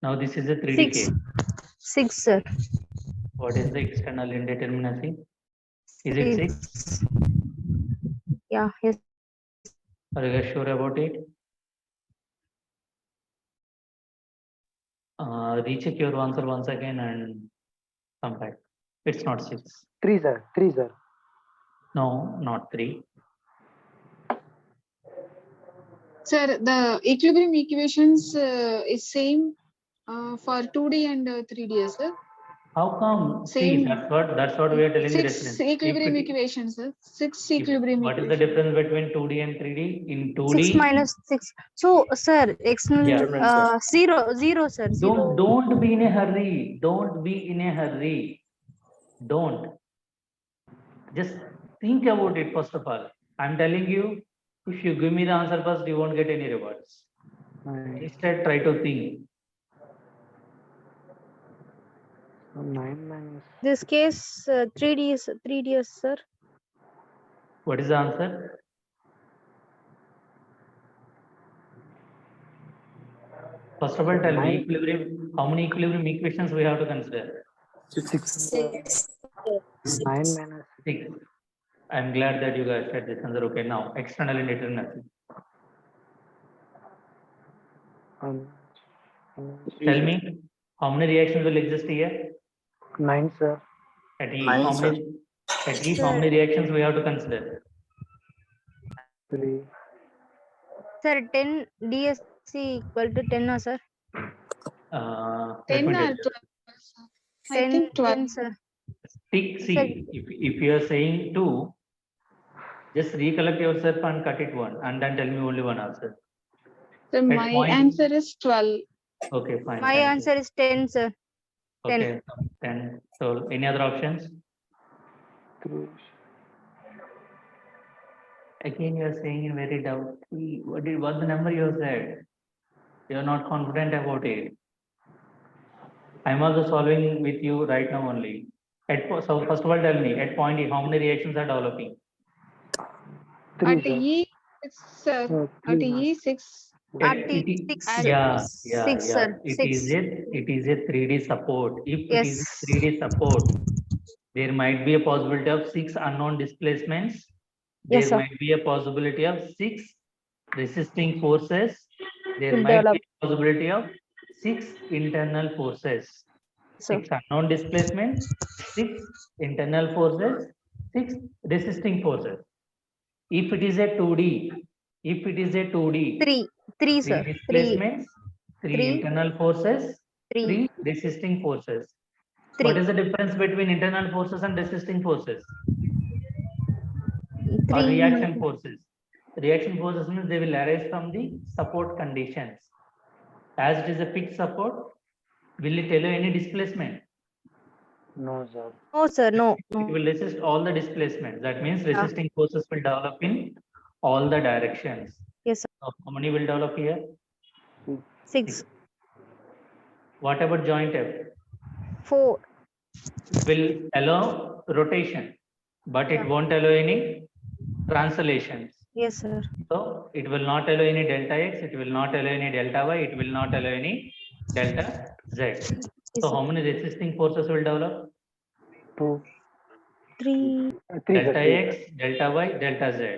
Now this is a 3D 6. case. 6, sir. What is the external indeterminacy? Is it 6? Yeah, yes. Are you guys sure about it? Recheck your answer once again and come back. It's not 6. 3, sir. 3, sir. No, not 3. Sir, the equilibrium equations is same for 2D and 3D, sir. How come? See, Same. that's what we are telling the 6 difference. equilibrium If it- equations, sir. 6 if- equilibrium What is the equations. difference between 2D and 3D? In 2D, 6 minus 6. So, sir, external, Yeah. 0, sir. 0. don't be in a hurry. Don't be in a hurry. Don't. Just think about it first of all. I'm telling you, if you give me the answer first, you won't get any rewards. Instead, try to think. 9 minus. This case, 3D is 3D, sir. What is the answer? First of all, tell me equilibrium. How many equilibrium equations we have to consider? 6. 9 minus. 6. I'm glad that you guys said this answer. Okay, now external and internal. Tell me, how many reactions will exist here? 9, sir. At E, 9, how sir. many? At E, how many reactions we have to consider? 3. Sir, 10 DSC equal to 10, sir. Let 10 me tell or you. 12? I 10, think 12. 10, sir. See, if you are saying 2, just recollect yourself and cut it 1, and then tell me only one answer. So my point- answer is 12. Okay, fine. My thank you. answer is 10, sir. 10. Okay, 10. So, any other options? 3. Again, you are saying in very doubt. What's the number you have said? You are not confident about it. I'm also solving with you right now only. So first of all, tell me at point E, how many reactions are developing? 3, At sir. E, 6, sir. No, At 3, E, 6. At It- E, it is- 6. Yeah, 6, sir. It 6. is a 3D support. If it is Yes. a 3D support, there might be a possibility of 6 unknown displacements. There Yes, sir. might be a possibility of 6 resisting forces. There Will might be develop. a possibility of 6 internal forces. Sir. 6 unknown displacements, 6 internal forces, 6 resisting forces. If it is a 2D, 3, 3, sir. 3, displacements, 3 Three. internal forces, 3, 3 resisting forces. 3. What is the difference between internal forces and resisting forces? Or 3. reaction forces? Reaction forces means they will arise from the support conditions. As it is a fixed support, will it allow any displacement? No, sir. No, sir. No. It will resist all the displacements. That means Yeah. resisting forces will develop in all the directions. Yes, sir. So how many will develop here? 6. What about joint F? 4. It will allow rotation, but it Yeah. won't allow any translations. Yes, sir. So it will not allow any delta X, it will not allow any delta Y, it will not allow any delta Z. Yes, So sir. how many resisting forces will develop? 2. 3. 3, Delta sir. 3. X, delta Y, delta Z.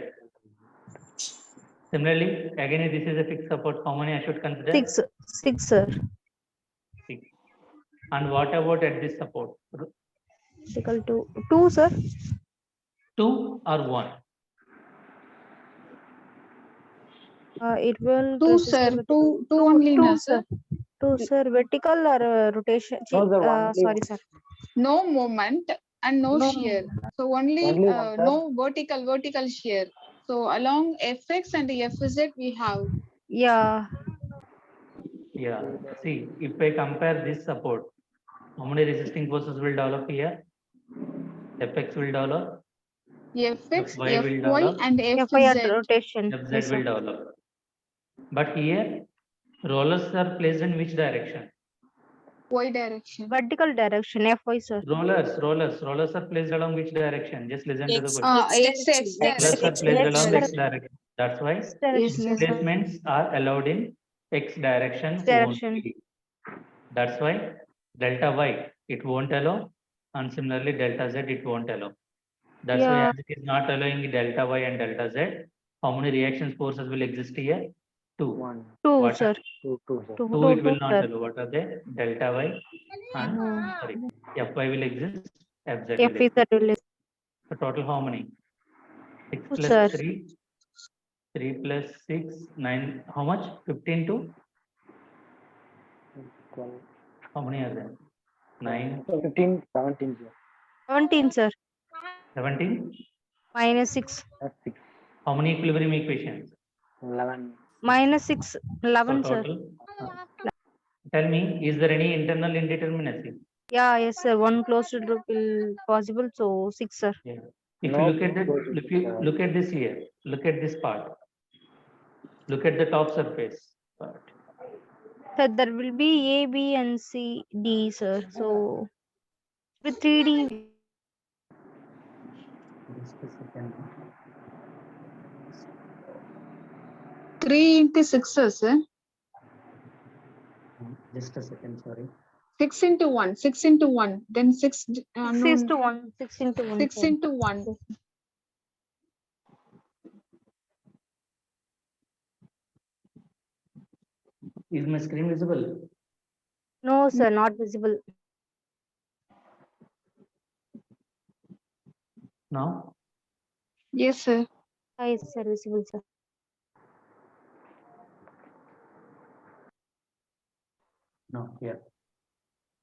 Similarly, again, if this is a fixed support, how many I should consider? 6. 6, sir. 6. And what about at this support? Equal to 2, sir. 2 or 1? It will 2, resist sir. with 2 only, 2, na, sir. sir. 2, sir. Vertical or rotation? No, sir, only Sorry, sir. No movement and no No. shear. So only, Only one, sir. no vertical shear. So along Fx and Fz we have. Yeah. Yeah. See, if I compare this support, how many resisting forces will develop here? Fx will develop, Fx, Fy will Fy develop, and FI at Fz. rotation. Fz Yes, will sir. develop. But here, rollers are placed in which direction? Y direction. Vertical direction. FY, sir. Rollers are placed along which direction? Just listen to the X, question. X Rollers are direction. placed X along X direction. direction. That's why X direction. Yes, sir. displacements are allowed in X direction X direction. only. That's why delta Y it won't allow, and similarly delta Z it won't allow. That's why Yeah. as it is not allowing delta y and delta z, how many reaction forces will exist here? 2. 1, 2, What sir. 2, sir. 2, 2 2, it will 2, not sir. allow. What are they? Delta y and sorry, fy will exist, fz will F is exist. the release. So total how many? 6 2, plus sir. 3, 3 plus 6, 9. How much? 15 to 12, how many are there? 9, 15, 17, sir. 17, sir. 17. Minus 6. That's 6, How many equilibrium equations? 11. Minus 6. 11, So sir. total. Tell me, is there any internal indeterminacy? Yeah, yes, sir. One closed loop will possible. So 6, sir. Yeah. If No you look at that, closed if you loop, look at this here, look at this part. Look at the top surface part. Sir, there will be A, B, and C, D, sir. So with 3D. Just a second. 3 into 6, sir. Just a second, sorry. 6 into 1. 6 into 1. Then 6. 6 no, is to 1. 6 into 1. 6 sir. into 1. Is my screen visible? No, sir. Not visible. Now? Yes, sir. Yes, sir. Visible, sir. No, here.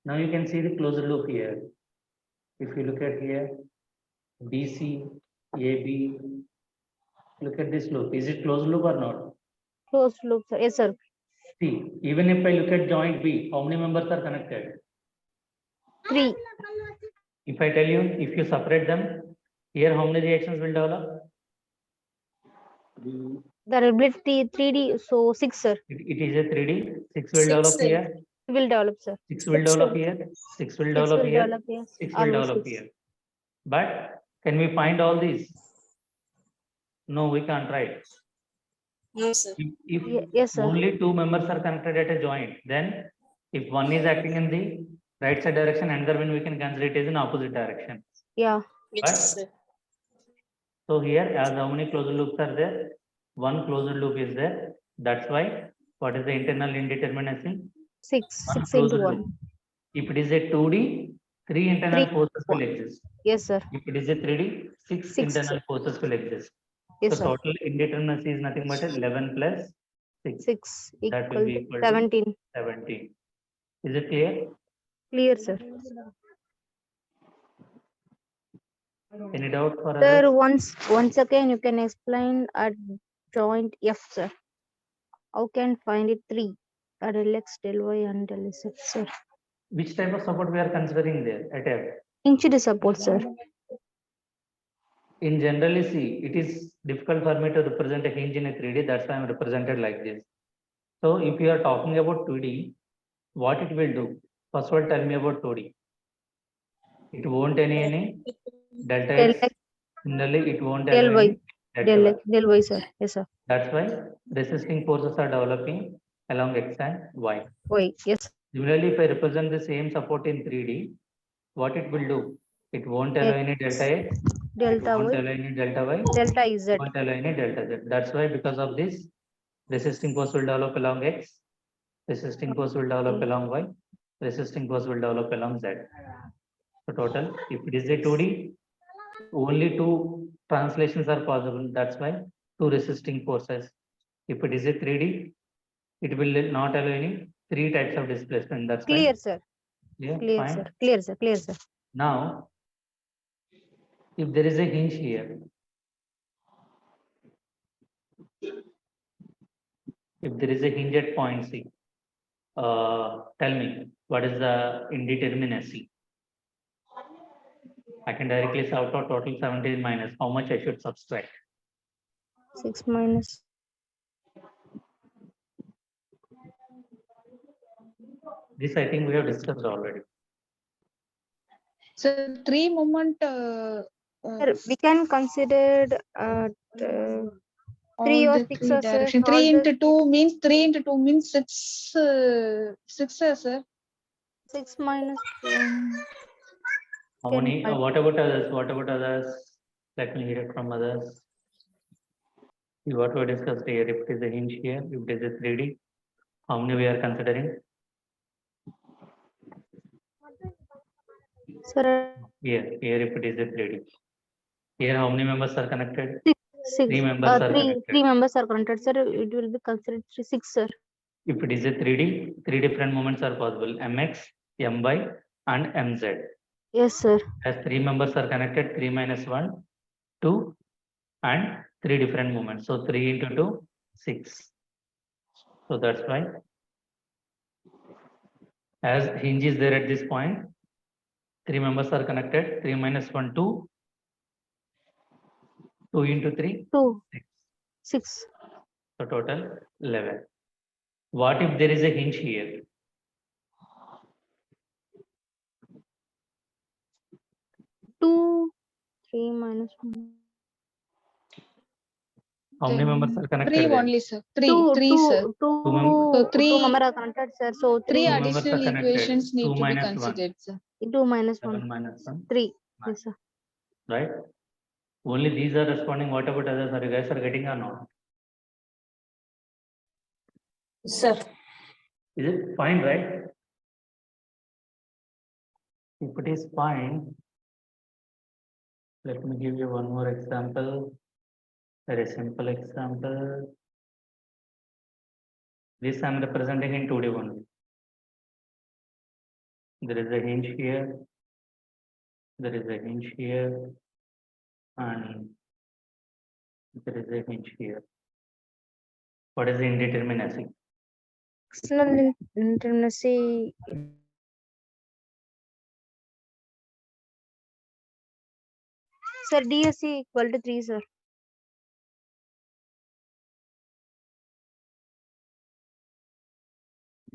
Now you can see the closed loop here. If you look at here, BC, AB, look at this loop. Is it closed loop or not? Closed loop, sir. Yes, sir. See, even if I look at joint B, how many members are connected? 3. If I tell you, if you separate them, here how many reactions will develop? 3, There will be 3D. So 6, sir. It is a 3D. 6 will 6, develop sir. here. Will develop, sir. 6 will 6, develop sir. here. 6 will 6 develop will here. develop here. 6 will Almost develop 6. here. But can we find all these? No, we can't, right? No, sir. If Yes, sir. only 2 members are connected at a joint, then if one is acting in the right side direction, another one we can consider it as in opposite direction. Yeah. But Yes, sir. so here, as how many closed loops are there? One closed loop is there. That's why, what is the internal indeterminacy? 6. One 6 closed into loop. 1. If it is a 2D, 3 internal 3. forces will exist. Yes, sir. If it is a 3D, 6 6. internal forces will exist. Yes, So sir. total indeterminacy is nothing but 11 plus 6. 6 That will equal be to equal 17. to 17. Is it clear? Clear, sir. Any doubt for Sir, others? once again, you can explain at joint F, sir. How can find it 3? Del X, del Y, and del Z, sir. Which type of support we are considering there at F? Hinge support, sir. In generally, see, it is difficult for me to represent a hinge in a 3D. That's why I'm represented like this. So if you are talking about 2D, what it will do? First of all, tell me about 2D. It won't any delta Del X. X, Similarly, it won't del allow Y. any delta Del Y. X, del Y, sir. Yes, sir. That's why resisting forces are developing along X and Y. Y. Yes. Similarly, if I represent the same support in 3D, what it will do? It won't allow any delta X. It Delta won't Y. allow any delta Y. Delta It Z. won't allow any delta Z. That's why because of this, resisting force will develop along X. Resisting force will develop along Y. Resisting force will develop along Z. So total, if it is a 2D, only 2 translations are possible. That's why 2 resisting forces. If it is a 3D, it will not allow any 3 types of displacement. That's Clear, why. sir. Yeah, Clear, fine. sir. Clear, sir. Clear, sir. Now, if there is a hinge here, if there is a hinge at point C, tell me what is the indeterminacy? I can directly solve for total 17 minus how much I should subtract. 6 minus. This I think we have discussed already. So 3 moment. Sir, we can consider 3 all or the 6, 3 sir. direction. All 3 the into 2 means 3 into 2 means 6. 6, sir. 6 minus 2. How Can many? find- What about others? What about others? Let me hear it from others. See what we discussed here. If it is a hinge here, if it is a 3D, how many we are considering? Sir, Here if it is a 3D. Here how many members are connected? six. Three members are connected. Three members are connected, sir. It will be considered six, sir. If it is a 3D, three different moments are possible: mx, my, and mz. Yes, sir. As three members are connected, 3 minus 1, 2, and three different moments. So 3 into 2, 6. So that's why, as hinge is there at this point, three members are connected, 3 minus 1, 2, 2 into 3, Two, 6. 6. So total 11. What if there is a hinge here? Two, 3 minus 1. How many Then members are connected three there? only, sir. Three, Two, sir. Two members. So two three- members are connected, sir. So Three Two members are additional connected. equations need 2 to be minus 1. considered, sir. 2 minus 1. 7 minus 1. 3. Yes, sir. Right? Only these are responding. What about others? Are you guys are getting or not? Sir. Is it fine, right? If it is fine, let me give you one more example. Very simple example. This I am representing in 2D only. There is a hinge here. There is a hinge here. And there is a hinge here. What is the indeterminacy? External indeterminacy. Sir, DSC equal to 3, sir.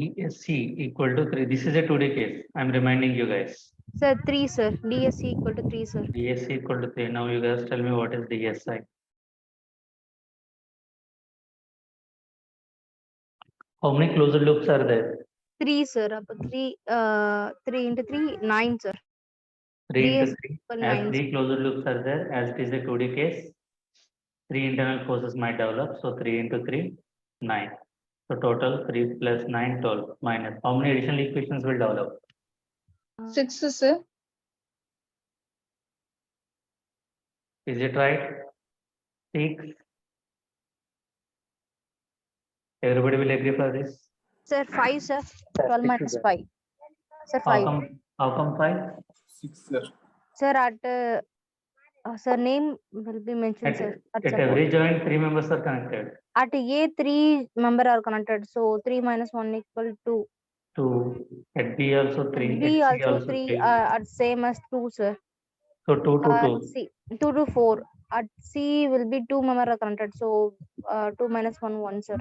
ESC equal to 3. This is a 2D case. I am reminding you guys. Sir, 3, sir. DSC equal to 3, sir. DSC equal to 3. Now you guys tell me what is DSI. How many closed loops are there? 3, sir. 3 into 3, 9, sir. 3 into DSC 3. equal As 9. 3 closed loops are there, as it is a 2D case, 3 internal forces might develop. So 3 into 3, 9. So total 3 plus 9, 12 minus. How many additional equations will develop? 6, sir. Is it right? 6. Everybody will agree for this? Sir, 5, sir. Sir, 12 six, minus sir. 5. Sir, How 5. come 5? 6, sir. Sir, at sir, name will be mentioned, sir. At At support. every joint, 3 members are connected. At A, 3 members are connected. So 3 minus 1 equal to 2. At B also 3. B At C also also 3 3. are same as 2, sir. So 2 to 2. C 2 to 4. At C will be 2 members are connected. So 2 minus 1, 1, sir.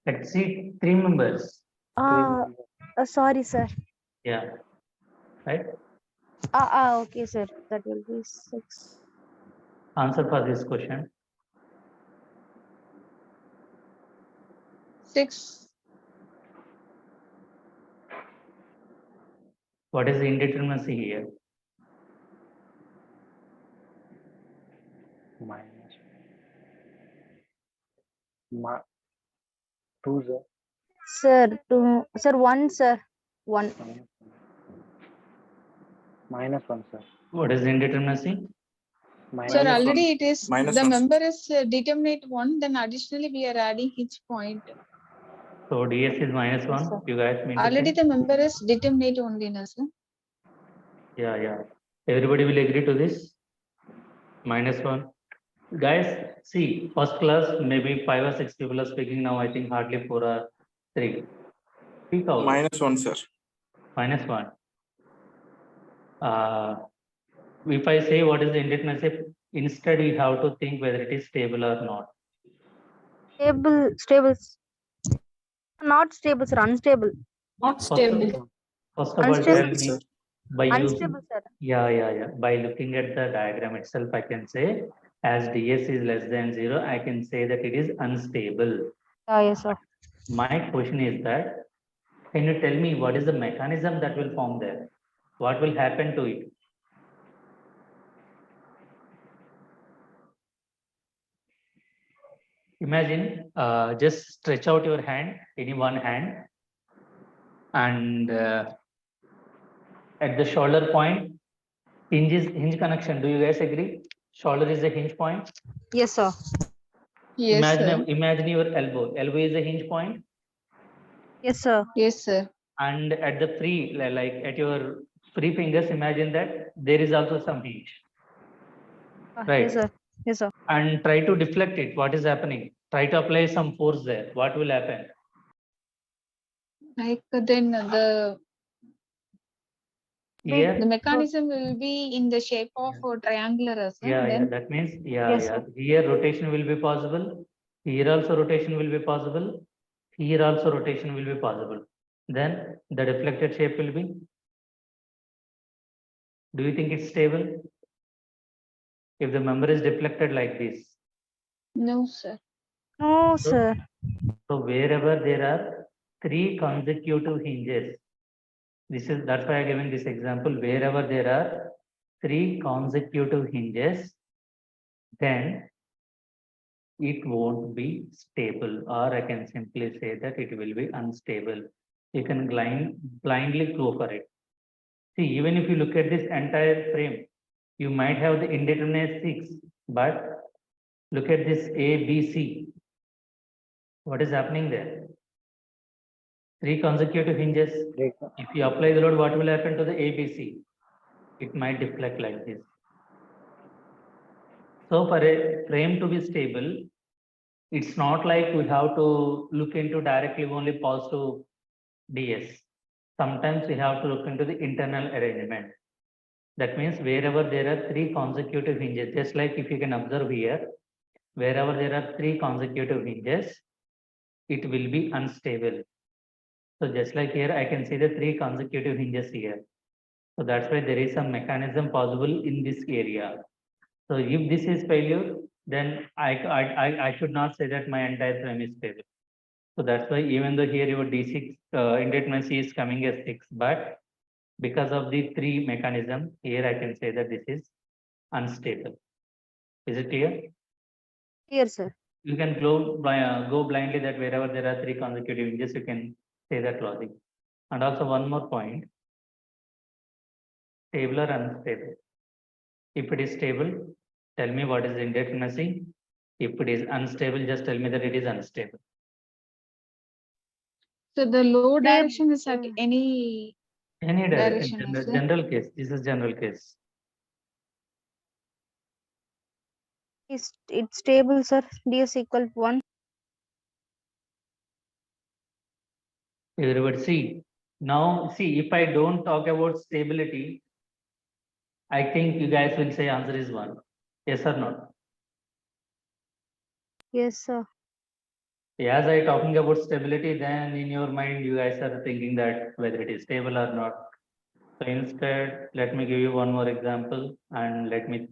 At C, 3 members. Sorry, sir. Yeah. Right? Okay, sir. That will be 6. Answer for this question. 6. What is the indeterminacy here? Minus. 2, sir. Sir, 2. Sir, 1, sir. 1. Minus 1, sir. What is the indeterminacy? Minus Sir, Minus already one. it is, Minus the one, sir. member is determinate 1, then additionally we are adding each point. So DS is minus Yes, 1. sir. You guys mean to Already say? the member is determinate only, na, sir. Yeah. Everybody will agree to this? Minus 1. Guys, see, first class, maybe 5 or 6 people are speaking now. I think hardly 4 or 3. Speak out. Minus 1, sir. Minus 1. If I say what is the indeterminacy, instead we have to think whether it is stable or not. Stable. Not stable, sir. Unstable. Not stable. First of all, Unstable. tell me Sir. by using. Unstable, sir. Yeah. By looking at the diagram itself, I can say as ds is less than 0, I can say that it is unstable. Yes, sir. My question is that, can you tell me what is the mechanism that will form there? What will happen to it? Imagine, just stretch out your hand, any one hand, and at the shoulder point, hinge connection. Do you guys agree? Shoulder is a hinge point. Yes, sir. Yes, sir. Imagine your elbow. Elbow is a hinge point, Yes, sir. Yes, sir. and at the free, like at your free fingers, imagine that there is also some hinge. Right. Yes, sir. Yes, sir. And try to deflect it. What is happening? Try to apply some force there. What will happen? Like then Here, the mechanism will be in the shape of a triangular, sir. yeah, Then that means, Yes, yeah. sir. Here rotation will be possible. Here also rotation will be possible. Here also rotation will be possible. Then the deflected shape will be. Do you think it's stable? If the member is deflected like this. no, sir. No, sir. So wherever there are 3 consecutive hinges, that's why I'm giving this example. Wherever there are 3 consecutive hinges, then it won't be stable, or I can simply say that it will be unstable. You can blindly go for it. See, even if you look at this entire frame, you might have the indeterminate 6, but look at this A, B, C. What is happening there? 3 consecutive hinges. If you apply the load, what will happen to the ABC? It might deflect like this. So for a frame to be stable, it's not like we have to look into directly only positive DS. Sometimes we have to look into the internal arrangement. That means wherever there are 3 consecutive hinges, just like if you can observe here, wherever there are 3 consecutive hinges, it will be unstable. So just like here, I can see the 3 consecutive hinges here. So that's why there is some mechanism possible in this area. So if this is failure, then I should not say that my entire frame is stable. So that's why even though here your D6 indeterminacy is coming as 6, but because of the 3 mechanism, here I can say that this is unstable. Is it clear? Here, sir. You can go blindly that wherever there are 3 consecutive hinges, you can say that logic. And also one more point, stable or unstable. If it is stable, tell me what is the indeterminacy. If it is unstable, just tell me that it is unstable. So the low Stable. direction is at any Any direction, direction, sir? general case. This is general case. It's stable, sir. DS equal 1. Everybody see. Now see, if I don't talk about stability, I think you guys will say answer is 1. Yes or no? Yes, sir. As I talking about stability, then in your mind you guys are thinking that whether it is stable or not. So instead, let me give you one more example and let me.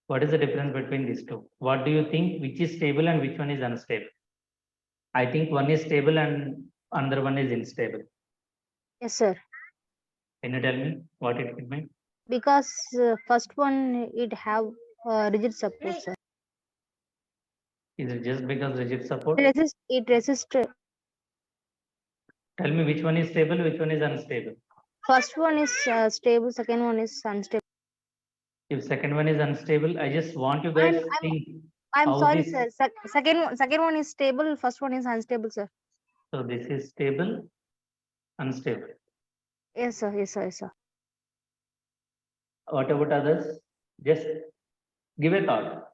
What is the difference between these two? What do you think? Which is stable and which one is unstable? I think one is stable and another one is unstable. Yes, sir. Can you tell me what it could mean? Because first one it have rigid support, sir. Is it just because rigid support? It resist. Tell me which one is stable, which one is unstable. First one is stable. Second one is unstable. If second one is unstable, I just want you guys to think. I'm how sorry, this- sir. Second one is stable. First one is unstable, sir. So this is stable, unstable. Yes, sir. Yes, sir. Yes, sir. What about others? Just give a thought.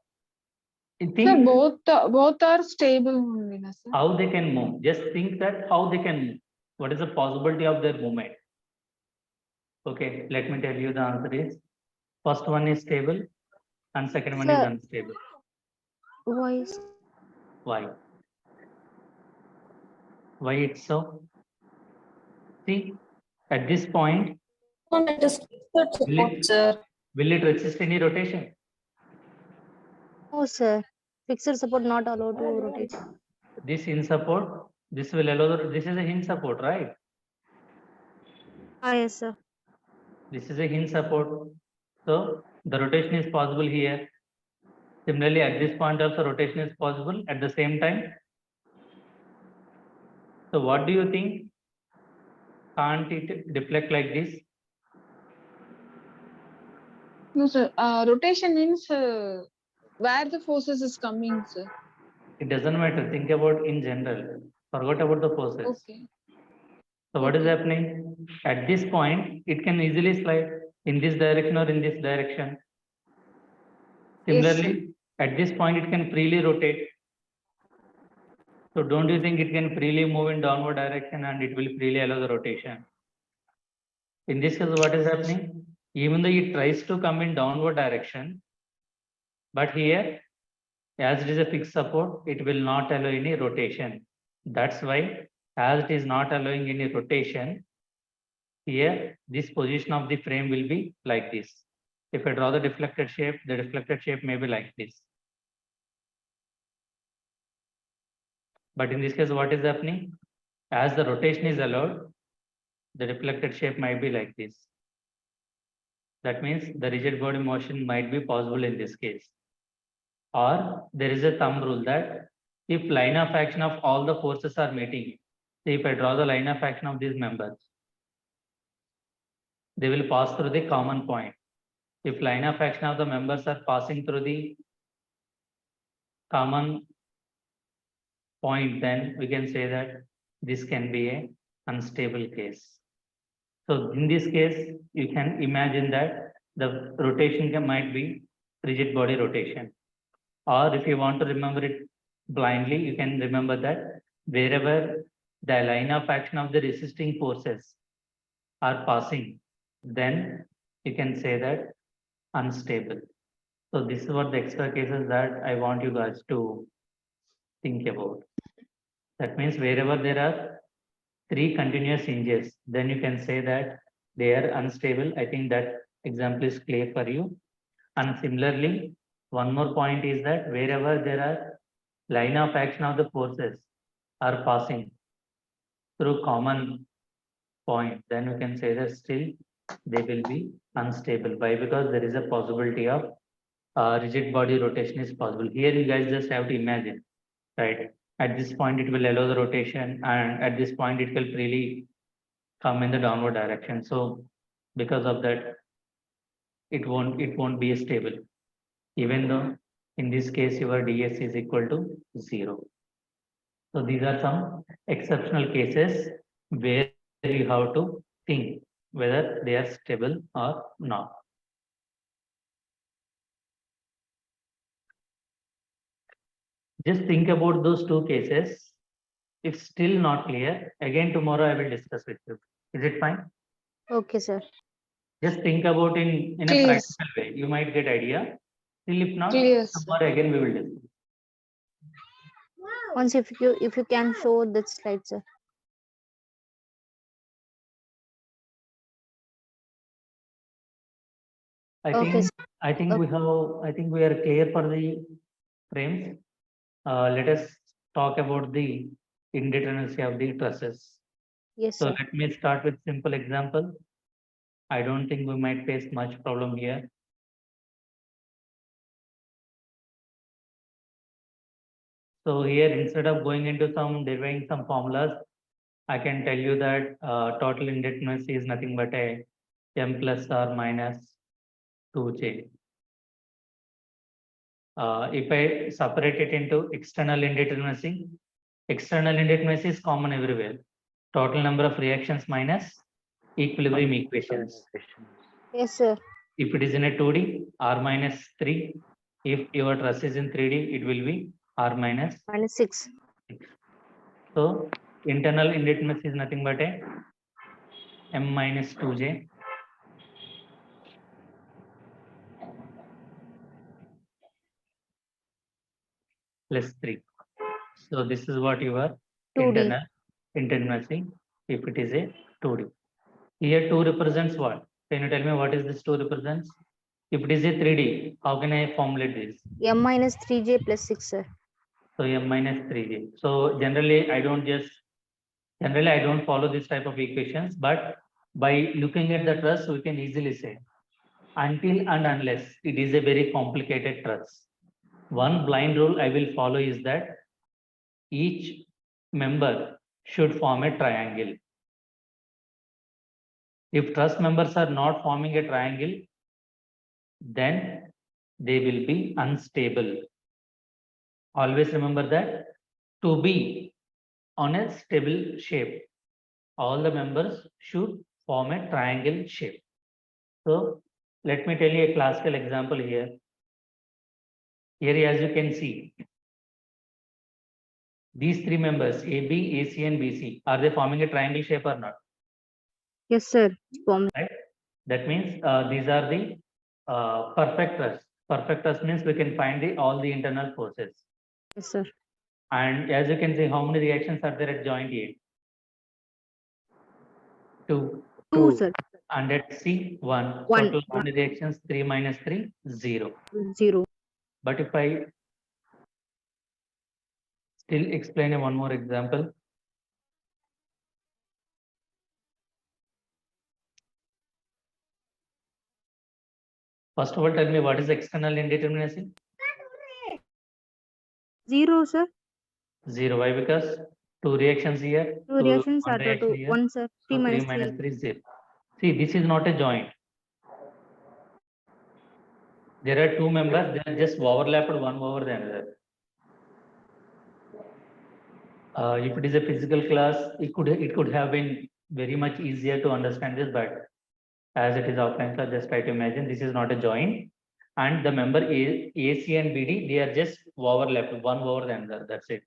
Sir, Think both are stable only, na, sir. how they can move. Just think that how they can move. What is the possibility of their movement? Okay, let me tell you the answer is first one is stable and second one is Sir. unstable. Why? Why? Why it's so? See, at this point, On it is fixed support, sir. will it resist any rotation? No, sir. Fixed support not allowed to rotate. This in support, this will allow, this is a hinge support, right? Ah, yes, sir. This is a hinge support. So The rotation is possible here. Similarly, at this point also rotation is possible at the same time. So what do you think? Can't it deflect like this? No, sir. Rotation means where the forces is coming, sir. It doesn't matter. Think about in general. Forgot about the forces. Okay. So what is Okay. happening? At this point, it can easily slide in this direction or in this direction. Yes, Similarly, at this point, it can freely rotate. So don't you think it can freely move in downward direction and it will freely allow the rotation? In this case, what is happening? Even though it tries to come in downward direction, but here, as it is a fixed support, it will not allow any rotation. That's why, as it is not allowing any rotation, here, this position of the frame will be like this. If I draw the deflected shape may be like this. But in this case, what is happening? As the rotation is allowed, the deflected shape might be like this. That means the rigid body motion might be possible in this case. Or there is a thumb rule that if line of action of all the forces are meeting, say if I draw the line of action of these members, they will pass through the common point. If line of action of the members are passing through the common point, then we can say that this can be a unstable case. So in this case, you can imagine that the rotation might be rigid body rotation. Or if you want to remember it blindly, you can remember that wherever the line of action of the resisting forces are passing, then you can say that unstable. So this is what the extra cases that I want you guys to think about. That means wherever there are 3 continuous hinges, then you can say that they are unstable. I think that example is clear for you. And similarly, one more point is that wherever there are line of action of the forces are passing through common point, then you can say that still they will be unstable. Why? Because there is a possibility of rigid body rotation is possible. Here you guys just have to imagine, right? At this point, it will allow the rotation, and at this point, it will freely come in the downward direction. So because of that, it won't be stable, even though in this case your ds is equal to 0. So these are some exceptional cases where you have to think whether they are stable or not. Just think about those 2 cases. If still not clear, again tomorrow I will discuss with you. Is it fine? Okay, sir. Just think about in a Clear. practical way. You might get idea. Still, if not, Clear, sir. tomorrow again we will discuss. Once if you can show that slide, sir. Okay, sir. I think we are clear for the frames. Let us talk about the indeterminacy of the trusses. Yes, So sir. let me start with simple example. I don't think we might face much problem here. So here, instead of going into deriving some formulas, I can tell you that total indebtedness is nothing but a m plus or minus 2j. If I separate it into external indebtedness is common everywhere. Total number of reactions minus equilibrium equations. Yes, sir. If it is in a 2D, r minus 3. If your truss is in 3D, it will be r minus -6. 6. So internal indebtedness is nothing but a m minus 2j plus 3. So this is what your 2D. internal if it is a 2D. Here 2 represents what? Can you tell me what is this 2 represents? If it is a 3D, how can I formulate this? M minus 3j plus 6, sir. So m minus 3j. So generally I don't follow this type of equations, but by looking at the truss, we can easily say until and unless it is a very complicated truss. One blind rule I will follow is that each member should form a triangle. If truss members are not forming a triangle, then they will be unstable. Always remember that to be on a stable shape, all the members should form a triangle shape. So let me tell you a classical example here. Here, as you can see, these three members, AB, AC, and BC, are they forming a triangle shape or not? Yes, sir. Forming. Right? That means these are the perfect truss. Perfect truss means we can find all the internal forces. Yes, sir. And as you can see, how many reactions are there at joint A? 2. 2, sir. And at C, 1. One. Total how many reactions? 3 minus 3, 0. 0. But if I still explain one more example. First of all, tell me what is external indeterminacy? 0, sir. 0. Why? Because 2 reactions here. 2 reactions one are reaction 2. here. 1, sir. 3 So 3 minus minus 3. 3 is 0. See, this is not a joint. There are two members, they are just overlapped one over the another. If it is a physical class, it could have been very much easier to understand this, but as it is offline class, just try to imagine this is not a joint, and the member AC and BD, they are just overlapped one over the another. That's it.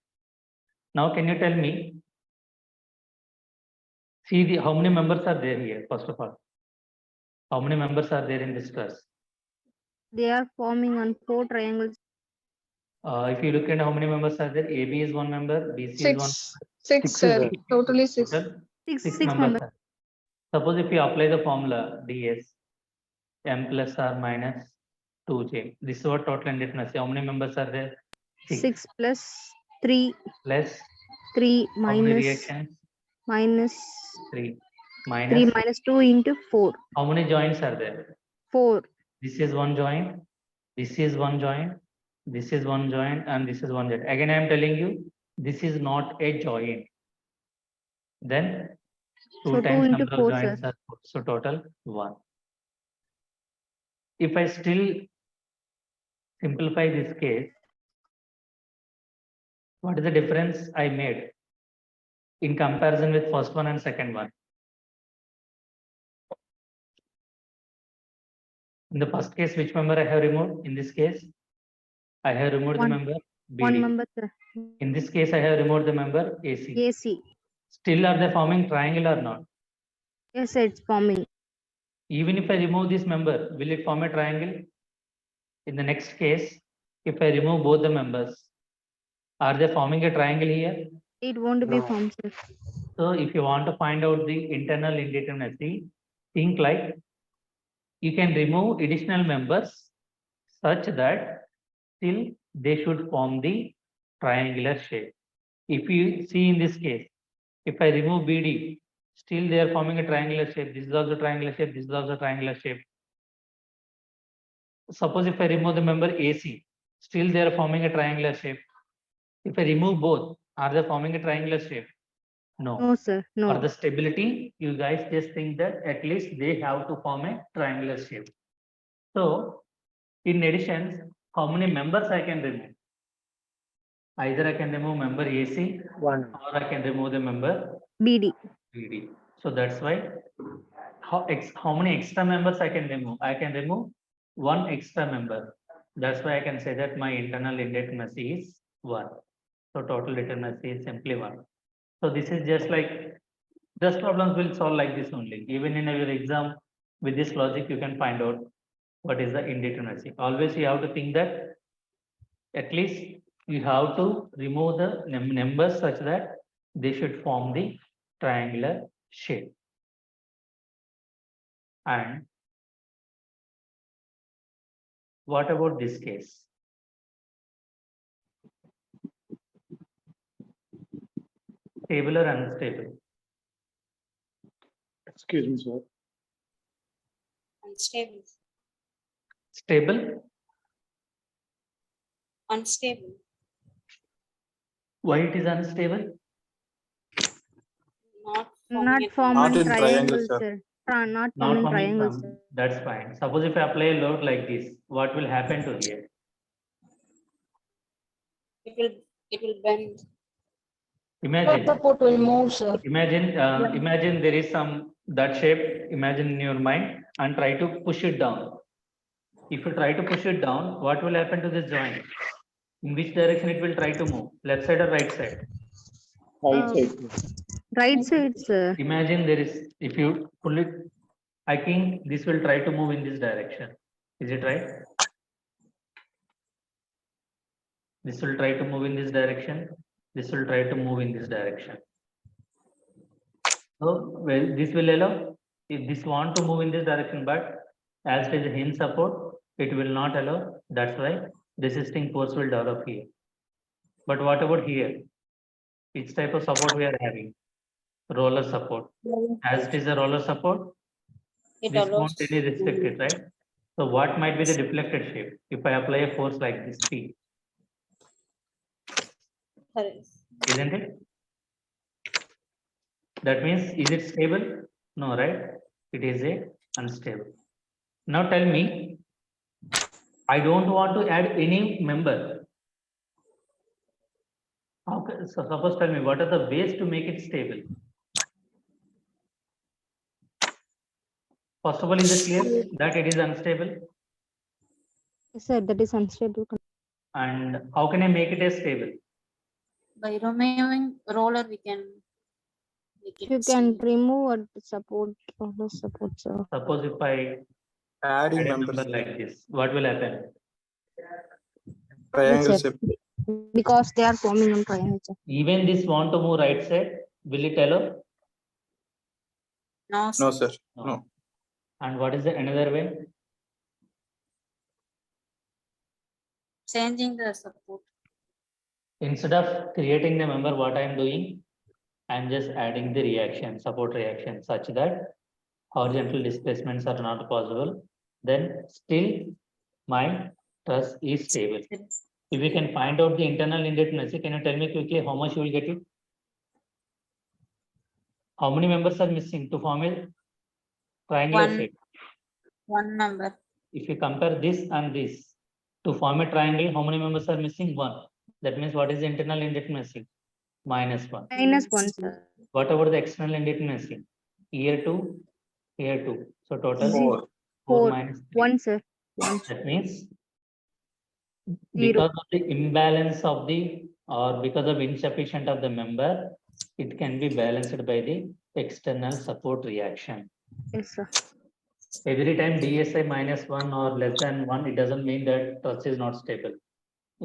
Now, can you tell me? See how many members are there here? First of all, how many members are there in this class? They are forming on 4 triangles. If you look at how many members are there, AB is one member, BC is one. 6, sir. Totally 6. Total 6 members. members. Suppose if you apply the formula ds, m plus r minus 2j. This is what total indeterminacy. How many members are there? 6 plus 3. Plus 3 how many minus reactions? minus 3 3 minus minus 2 into 4. how many joints are there? 4. This is one joint, this is one joint, this is one joint, and this is one joint. Again, I am telling you, this is not a joint. Then 2 So 2 times into number 4, of joints sir. are 4. So total 1. If I still simplify this case, what is the difference I made in comparison with first one and second one? In the first case, which member I have removed? In this case, I have removed the One. member BD. 1 member, sir. In this case, I have removed the member AC. AC. Still, are they forming triangle or not? Yes, sir, it's forming. Even if I remove this member, will it form a triangle? In the next case, if I remove both the members, are they forming a triangle here? It won't be No. formed, sir. So if you want to find out the internal indeterminacy, think like you can remove additional members such that still they should form the triangular shape. If you see in this case, if I remove BD, still they are forming a triangular shape. This is also triangular shape, this is also triangular shape. Suppose if I remove the member AC, still they are forming a triangular shape. If I remove both, are they forming a triangular shape? No. No, sir. No. For the stability, you guys just think that at least they have to form a triangular shape. So, in addition, how many members I can remove? Either I can remove member AC 1. or I can remove the member BD. BD. So that's why how many extra members I can remove? I can remove one extra member. That's why I can say that my internal indeterminacy is 1. So total indeterminacy is simply 1. So this is just like just problems will solve like this only. Even in your exam, with this logic, you can find out what is the indeterminacy. Always you have to think that at least you have to remove the numbers such that they should form the triangular shape. And what about this case? Stable or unstable? Excuse me, sir. Unstable. stable? Unstable. Why it is unstable? Not Not forming form Not in in triangle, triangle, sir. sir. Not form Not in forming triangle, from, sir. that's fine. Suppose if I apply a load like this, what will happen to here? it will bend. Imagine, Support will move, sir. imagine there is some that shape, imagine in your mind and try to push it down. If you try to push it down, what will happen to this joint? In which direction it will try to move? Left side or right side? Right side. Right side, sir. Imagine there is, if you pull it, I think this will try to move in this direction. Is it right? This will try to move in this direction. This will try to move in this direction. So, well, this will allow, if this want to move in this direction, but as it is a hinge support, it will not allow. That's why resisting force will develop here. But what about here? Which type of support we are having? Roller support. As it is a roller support, It this allows. won't really restrict it, right? So what might be the deflected shape if I apply a force like this P? Correct. Isn't it? That means, is it stable? No, right? It is a unstable. Now tell me, I don't want to add any member. So suppose tell me, what are the ways to make it stable? First of all, is it clear that it is unstable? Yes, sir, that is unstable. And how can I make it as stable? By removing roller, we can make it You can stable. remove or support or the support, sir. Suppose if I Adding add a members. number like this, what will happen? Triangle Yes, sir. shape. Because they are forming on triangle, sir. Even this want to move right side, will it allow? No, No, sir. No. And what is the another way? changing the support. Instead of creating the member, what I am doing, I am just adding the reaction, support reaction, such that horizontal displacements are not possible. Then still my truss is stable. If you can find out the internal indeterminacy, can you tell me quickly how much you will get it? How many members are missing to form a triangular shape? One number. If you compare this and this to form a triangle, how many members are missing? One. That means what is the internal indeterminacy? -1. -1, sir. What about the external indeterminacy? Here 2, here 2. So total 4 4. minus 3. 1, sir. 1. That means 0. because of the imbalance of the or because of insufficient of the member, it can be balanced by the external support reaction. Yes, sir. Every time DSI -1 or less than 1, it doesn't mean that truss is not stable.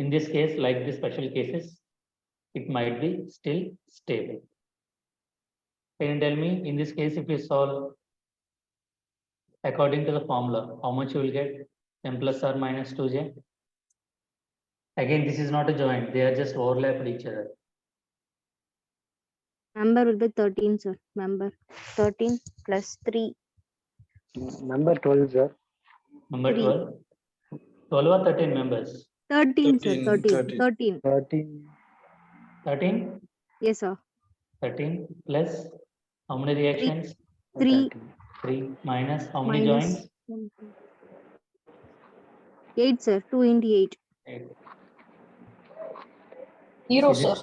In this case, like the special cases, it might be still stable. Can you tell me, in this case, if you solve according to the formula, how much you will get? M plus R minus 2J. Again, this is not a joint. They are just overlapped each other. Member will be 13, sir. Member 13 plus 3. Number 12, sir. Number 3. 12. 12 or 13 members? 13, sir. 13. 13. 13. 13? Yes, sir. 13 plus how many reactions? 3 3 minus how many minus joints? 1, 2. 8, sir. 2 into 8. 8. Zero, Is sir.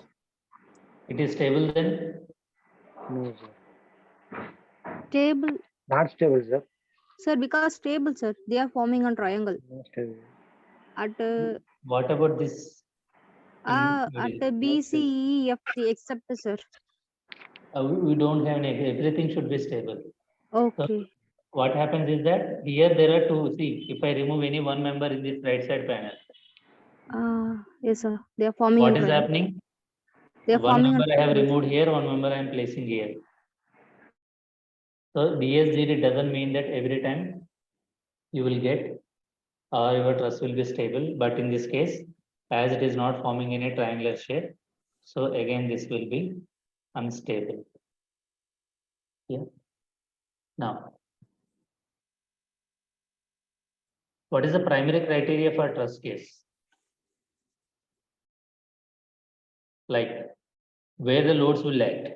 it is stable then? No, sir. Stable. Not stable, sir. Sir, because stable, sir. They are forming on triangle. Not stable. At What about this? at B, C, E, F, G, except, sir. We don't have any, everything should be stable. Okay. So what happens is that here there are two. See, if I remove any one member in this right side panel, Yes, sir. They are forming what on is triangle. happening? They are One forming member on I have triangle. removed here, one member I am placing here. So DS0 doesn't mean that every time you will get or your truss will be stable, but in this case, as it is not forming any triangular shape, so again this will be unstable. Yeah. Now, What is the primary criteria for truss case? Like where the loads will act.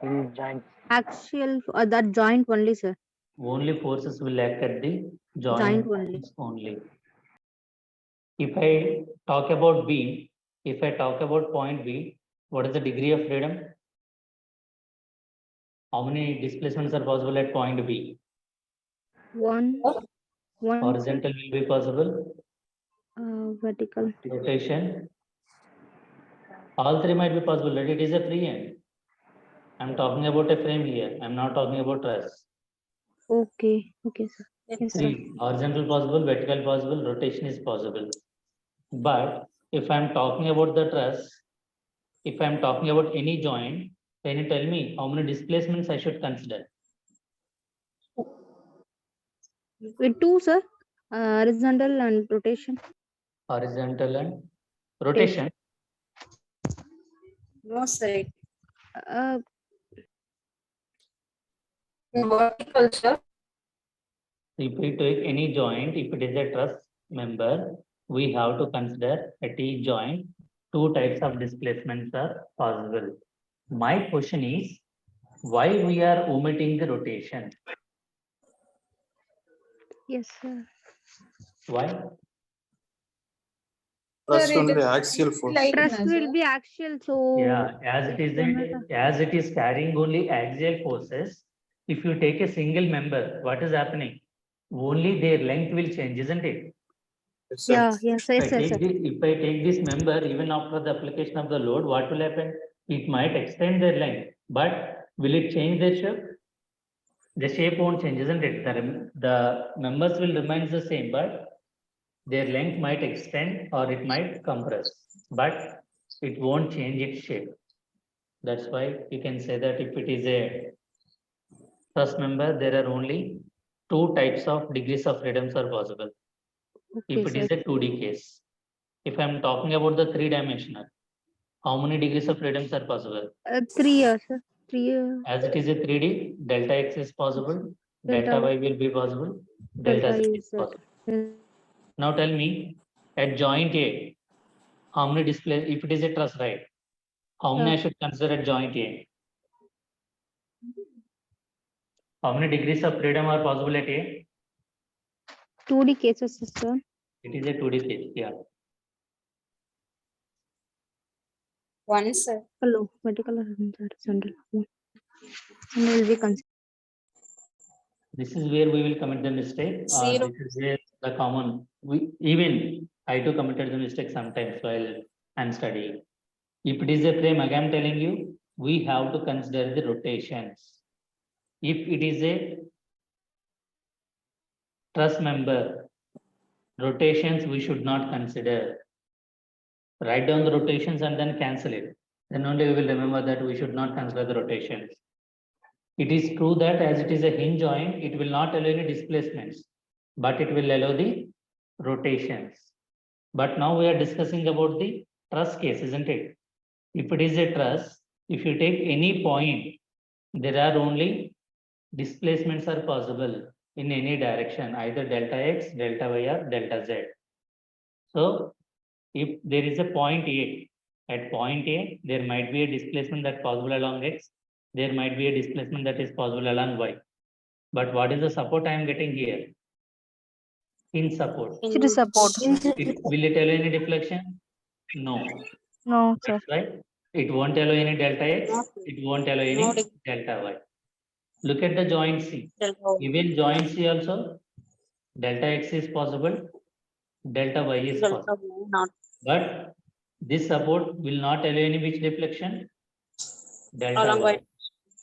In joint. Axial, that joint only, sir. Only forces will act at the Joint joint only. only. If I talk about B, if I talk about point B, what is the degree of freedom? How many displacements are possible at point B? One, sir. Horizontal will be possible. Vertical. Rotation. All three might be possible, but it is a free end. I'm talking about a frame here. I'm not talking about truss. Okay, sir. Yes, sir. Three, horizontal possible, vertical possible, rotation is possible. But if I'm talking about the truss, if I'm talking about any joint, can you tell me how many displacements I should consider? With two, sir. Horizontal and rotation. Horizontal and rotation. No, sir. Uh, Vertical, sir. If we take any joint, if it is a truss member, we have to consider at each joint, two types of displacements are possible. My question is, why we are omitting the rotation? yes, sir. Why? Sir, Trust it only is axial force. like Trust na, will sir. be axial, so Yeah, as it is carrying only axial forces. If you take a single member, what is happening? Only their length will change, isn't it? Yes, sir. yeah, yes, If I yes, yes, sir. if I take this member, even after the application of the load, what will happen? It might extend their length, but will it change their shape? The shape won't change, isn't it? The members will remain the same, but their length might extend or it might compress, but it won't change its shape. That's why you can say that if it is a truss member, there are only two types of degrees of freedoms are possible. If Okay, it sir. is a 2D case. If I'm talking about the three-dimensional, how many degrees of freedoms are possible? 3 years, sir. 3 years. As it is a 3D, delta x is possible, delta y will be possible, delta z is possible. Now tell me, at joint A, how many display, if it is a truss, right? How many I should consider at joint A? How many degrees of freedom are possible at A? 2D cases, sir. It is a 2D case, yeah. One, sir. Hello, vertical or horizontal. And will be considered. This is where we will commit the mistake. Zero. This is where the common, even I too committed the mistake sometimes while I'm studying. If it is a frame, again I'm telling you, we have to consider the rotations. If it is a truss member, rotations we should not consider. Write down the rotations and then cancel it. Then only we will remember that we should not consider the rotations. It is true that as it is a hinge joint, it will not allow any displacements, but it will allow the rotations. But now we are discussing about the truss case, isn't it? If it is a truss, if you take any point, there are only displacements are possible in any direction, either delta x, delta y, or delta z. So if there is a point A, at point A, there might be a displacement that possible along x, there might be a displacement that is possible along y. But what is the support I am getting here? In support. It is support. Will it allow any deflection? No. No, sir. That's right. It won't allow any delta x, it won't allow any No. delta y. Look at the joint C. Delta. Even joint C also, delta x is possible, delta y is possible. Delta. Not. But this support will not allow any which deflection? Delta Along y. by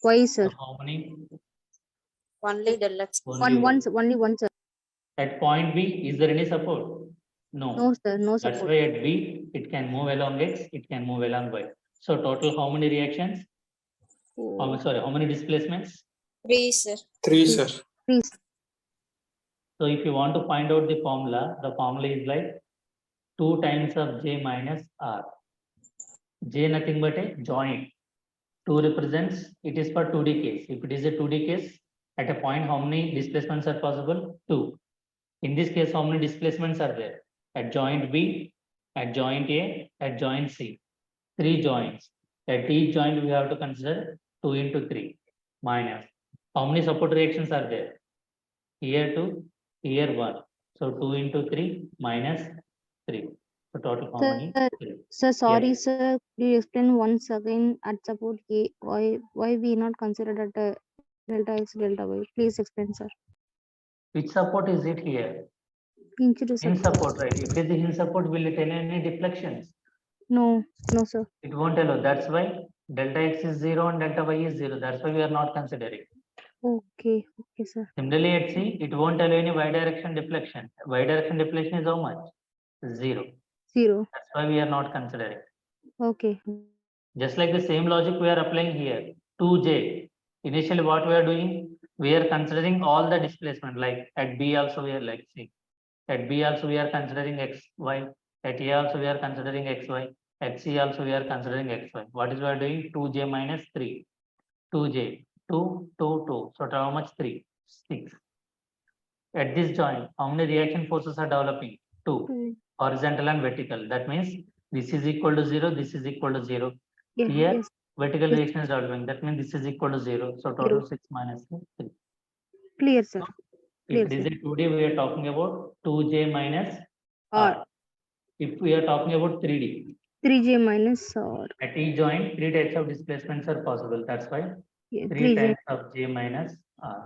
Why, So sir? how many? only delta x. Only one. Only one, sir. At point B, is there any support? No. No, sir. No That's support. why at B, it can move along x, it can move along y. So total how many reactions? How many displacements? 3, sir. 3, sir. Please. So if you want to find out the formula is like 2 times of J minus R. J nothing but a joint. 2 represents, it is for 2D case. If it is a 2D case, at a point, how many displacements are possible? 2. In this case, how many displacements are there? At joint B, at joint A, at joint C. 3 joints. At each joint, we have to consider 2 into 3 minus. How many support reactions are there? Here 2, here 1. So 2 into 3 minus 3. So total how many? Sir, 3. sir, sorry, Yes. sir. Could you explain once again at support A why we not considered at delta X, delta Y? Please explain, sir. Which support is it here? Hinge to In support. support, right? If it is in support, will it tell any deflections? No, no, sir. It won't allow. That's why delta X is 0 and delta Y is 0. That's why we are not considering. Okay, okay, sir. Similarly, at C, it won't allow any y direction deflection. Y direction deflection is how much? 0. 0. That's why we are not considering. Okay. Just like the same logic we are applying here. 2J. Initially, what we are doing, we are considering all the displacement. Like at B also we are like C. At B also we are considering X, Y. At A also we are considering X, Y. At C also we are considering X, Y. What is we are doing? 2J minus 3. 2J. 2, 2, 2. So how much? 3. 6. At this joint, how many reaction forces are developing? 2. 2. Horizontal and vertical. That means this is equal to 0, this is equal to 0. Yeah, Here, yes. vertical Yes. reaction is developing. That means this is equal to 0. So total 6 minus 3. Clear, sir. If Clear, it is sir. a 2D, we are talking about 2J minus Or R. If we are talking about 3D, 3J minus or at each joint, 3 types of displacements are possible. That's why yeah, 3 3J. times of J minus R.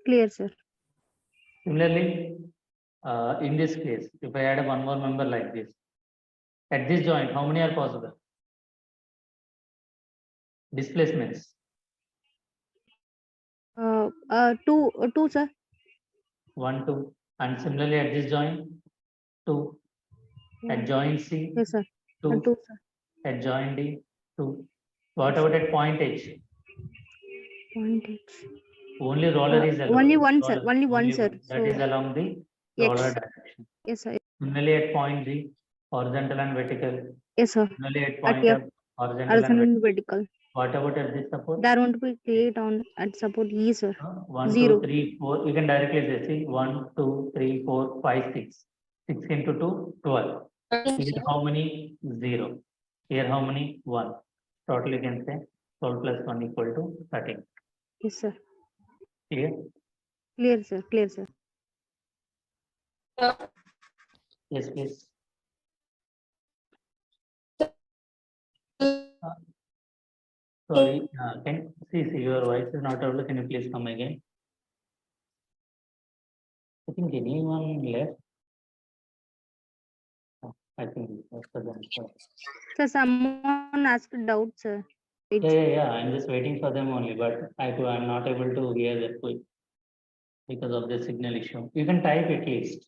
Clear, sir. Similarly, in this case, if I add one more member like this, at this joint, how many are possible? Displacements. 2, sir. 1, 2. And similarly, at this joint, 2. At joint C, Yes, sir. 2. 2, sir. At joint D, 2. What about at point H? Point H. Only roller is allowed. Only one, sir. Roller, Only one, sir. That is So along the roller X. direction. Yes, sir. Similarly, at point G, horizontal and vertical. Yes, sir. Similarly, at At point F, F, horizontal and horizontal vertical. and vertical. What about at this support? There won't be create on at support E, sir. 1, 0. 2, 3, 4. You can directly say, see, 1, 2, 3, 4, 5, 6. 6 into 2, 12. Here how many? 0. Here how many? 1. Total you can say 12 plus 1 equal to 13. Yes, sir. Clear? Clear, sir. Clear, sir. Yes, please. Sorry, can see your voice is not audible. Can you please come again? I think anyone left. Oh, I think that's the answer. Sir, someone asked doubt, sir. Yeah. I'm just waiting for them only, but I'm not able to hear that quick because of the signal issue. You can type at least.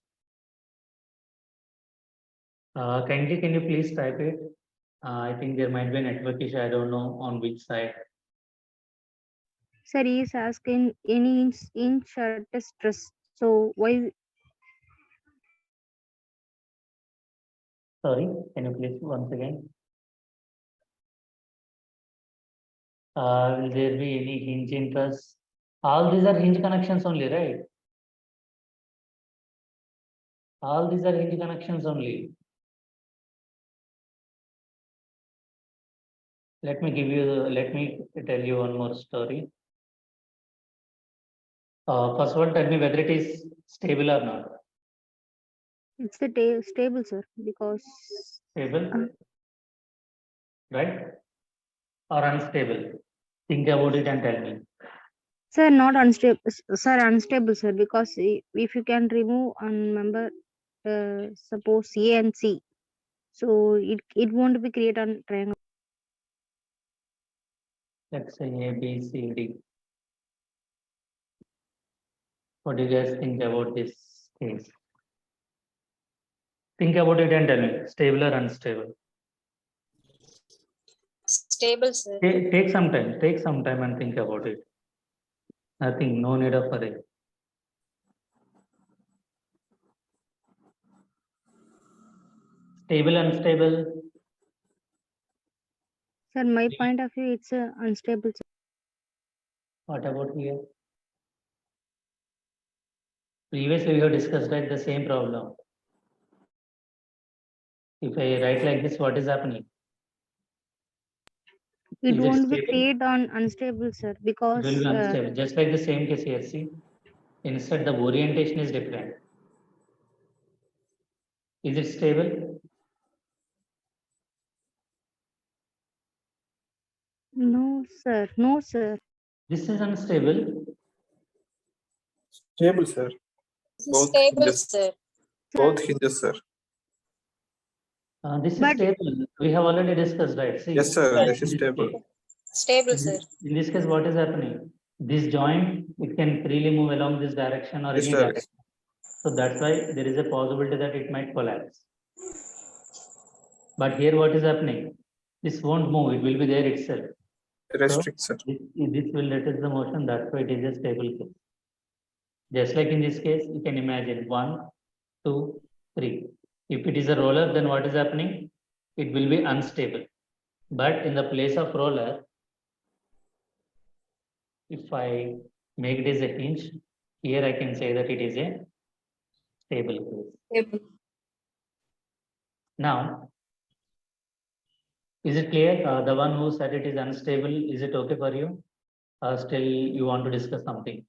Kindly, can you please type it? I think there might be a network issue. I don't know on which side. Sir, he is asking any inch stress. So why? Sorry, can you please once again? Will there be any hinge interest? All these are hinge connections only, right? All these are hinge connections only. Let me tell you one more story. First of all, tell me whether it is stable or not. It's the stable, sir, because Stable, right? Or unstable? Think about it and tell me. sir, not unstable, sir, unstable, sir, because if you can remove and remember, suppose A and C, so it won't be create a triangle. Let's say A, B, C, D. What do you guys think about this case? Think about it and tell me, stable or unstable? Stable, sir. Take some time and think about it. Nothing, no need of hurry. Stable, unstable. Sir, my point of view, it's unstable, sir. What about here? Previously, we have discussed like the same problem. If I write like this, what is happening? It Is it won't be stable? create on unstable, sir, It because will be unstable. Just like the same case here, see. Instead, the orientation is different. Is it stable? no, sir, no, sir. This is unstable. Stable, sir. Both Stable, hinges. sir. Both hinges, sir. This is But- stable. We have already discussed, right? See, Yes, sir. like This is in stable. case- Stable, sir. In this case, what is happening? This joint, it can freely move along this direction or This any direction. direction. So that's why there is a possibility that it might collapse. But here, what is happening? This won't move. It will be there itself. Restrict, sir. This will resist the motion. That's why it is a stable case. Just like in this case, you can imagine 1, 2, 3. If it is a roller, then what is happening? It will be unstable. But in the place of roller, if I make it as a hinge, here I can say that it is a stable case. Stable. Now, is it clear? The one who said it is unstable, is it okay for you? Still, you want to discuss something?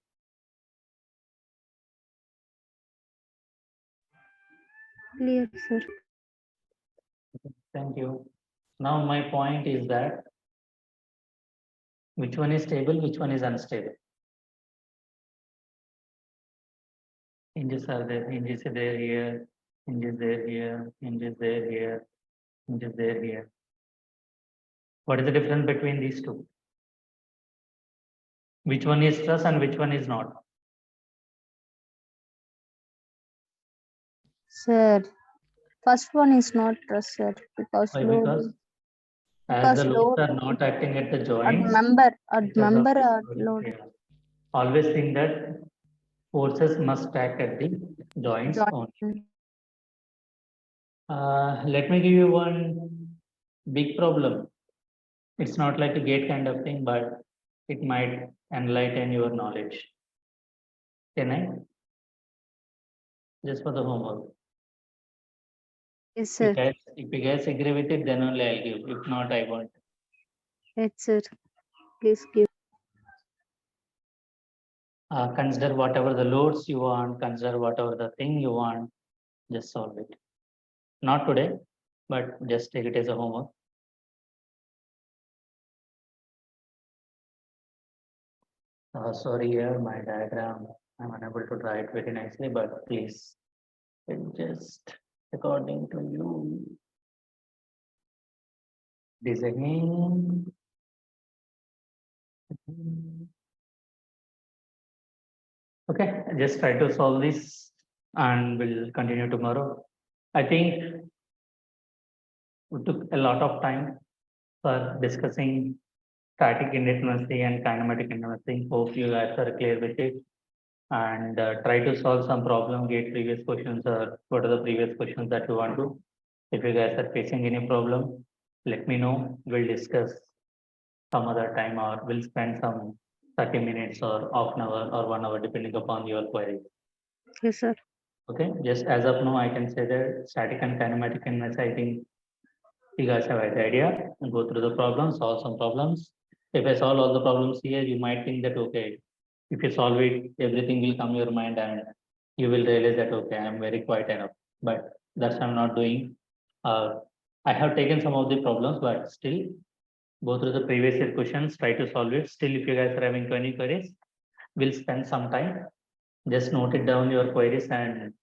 clear, sir. Thank you. Now, my point is that which one is stable, which one is unstable? Hinges are there, hinges are there here, hinges there here, hinges there here, hinges there here. What is the difference between these two? Which one is truss and which one is not? Sir, first one is not trust, sir, because Why? load Because as because the load loads are not acting at the at joints. member at because of member this at load, load. yeah. Always think that forces must act at the joints only. Joint. Let me give you one big problem. It's not like a gate kind of thing, but it might enlighten your knowledge. Can I? Just for the homework. Yes, sir. If you guys agree with it, then only I'll give. If not, I won't. Yes, sir. Please give. Consider whatever the loads you want, consider whatever the thing you want, just solve it. Not today, but just take it as a homework. Sorry, here my diagram, I'm unable to draw it very nicely, but please adjust according to you. Design. Okay, just try to solve this and we'll continue tomorrow. I think we took a lot of time for discussing static indeterminacy and kinematic indeterminacy. Hope you guys are clear with it. And try to solve some problem, get previous questions or what are the previous questions that you want to. If you guys are facing any problem, let me know. We'll discuss some other time or we'll spend some 30 minutes or half an hour or 1 hour depending upon your query. Yes, sir. Okay, just as of now, I can say that static and kinematic indeterminacy, I think you guys have the idea and go through the problems, solve some problems. If I solve all the problems here, you might think that, okay, if you solve it, everything will come your mind and you will realize that, okay, I am very quiet enough, but that's I'm not doing. I have taken some of the problems, but still go through the previous year questions, try to solve it. Still, if you guys are having any queries, we'll spend some time. Just note it down your queries and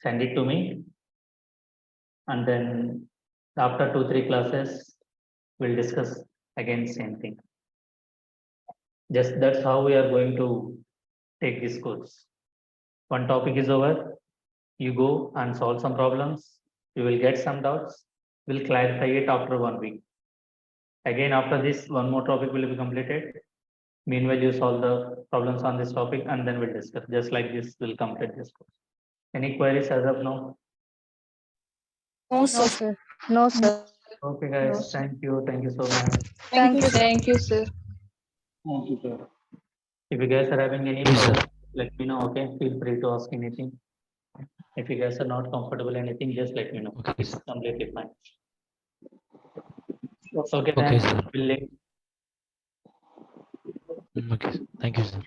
send it to me. And then after 2-3 classes, we'll discuss again same thing. Just that's how we are going to take this course. One topic is over, you go and solve some problems, you will get some doubts, we'll clarify it after 1 week. Again, after this, one more topic will be completed. Meanwhile, you solve the problems on this topic and then we'll discuss. Just like this, we'll complete this course. Any queries as of now? No, No, sir. sir. No, sir. Okay, guys, No, sir. thank you. Thank you so much. Thank you, sir. Thank you, sir. Thank you, sir. If you guys are having any problem, let me know. Okay, feel free to ask anything. If you guys are not comfortable anything, just let me know. Okay, It's sir. completely fine. Sure, sir. Okay, Okay, then sir. we'll Okay, sir. Thank you, sir.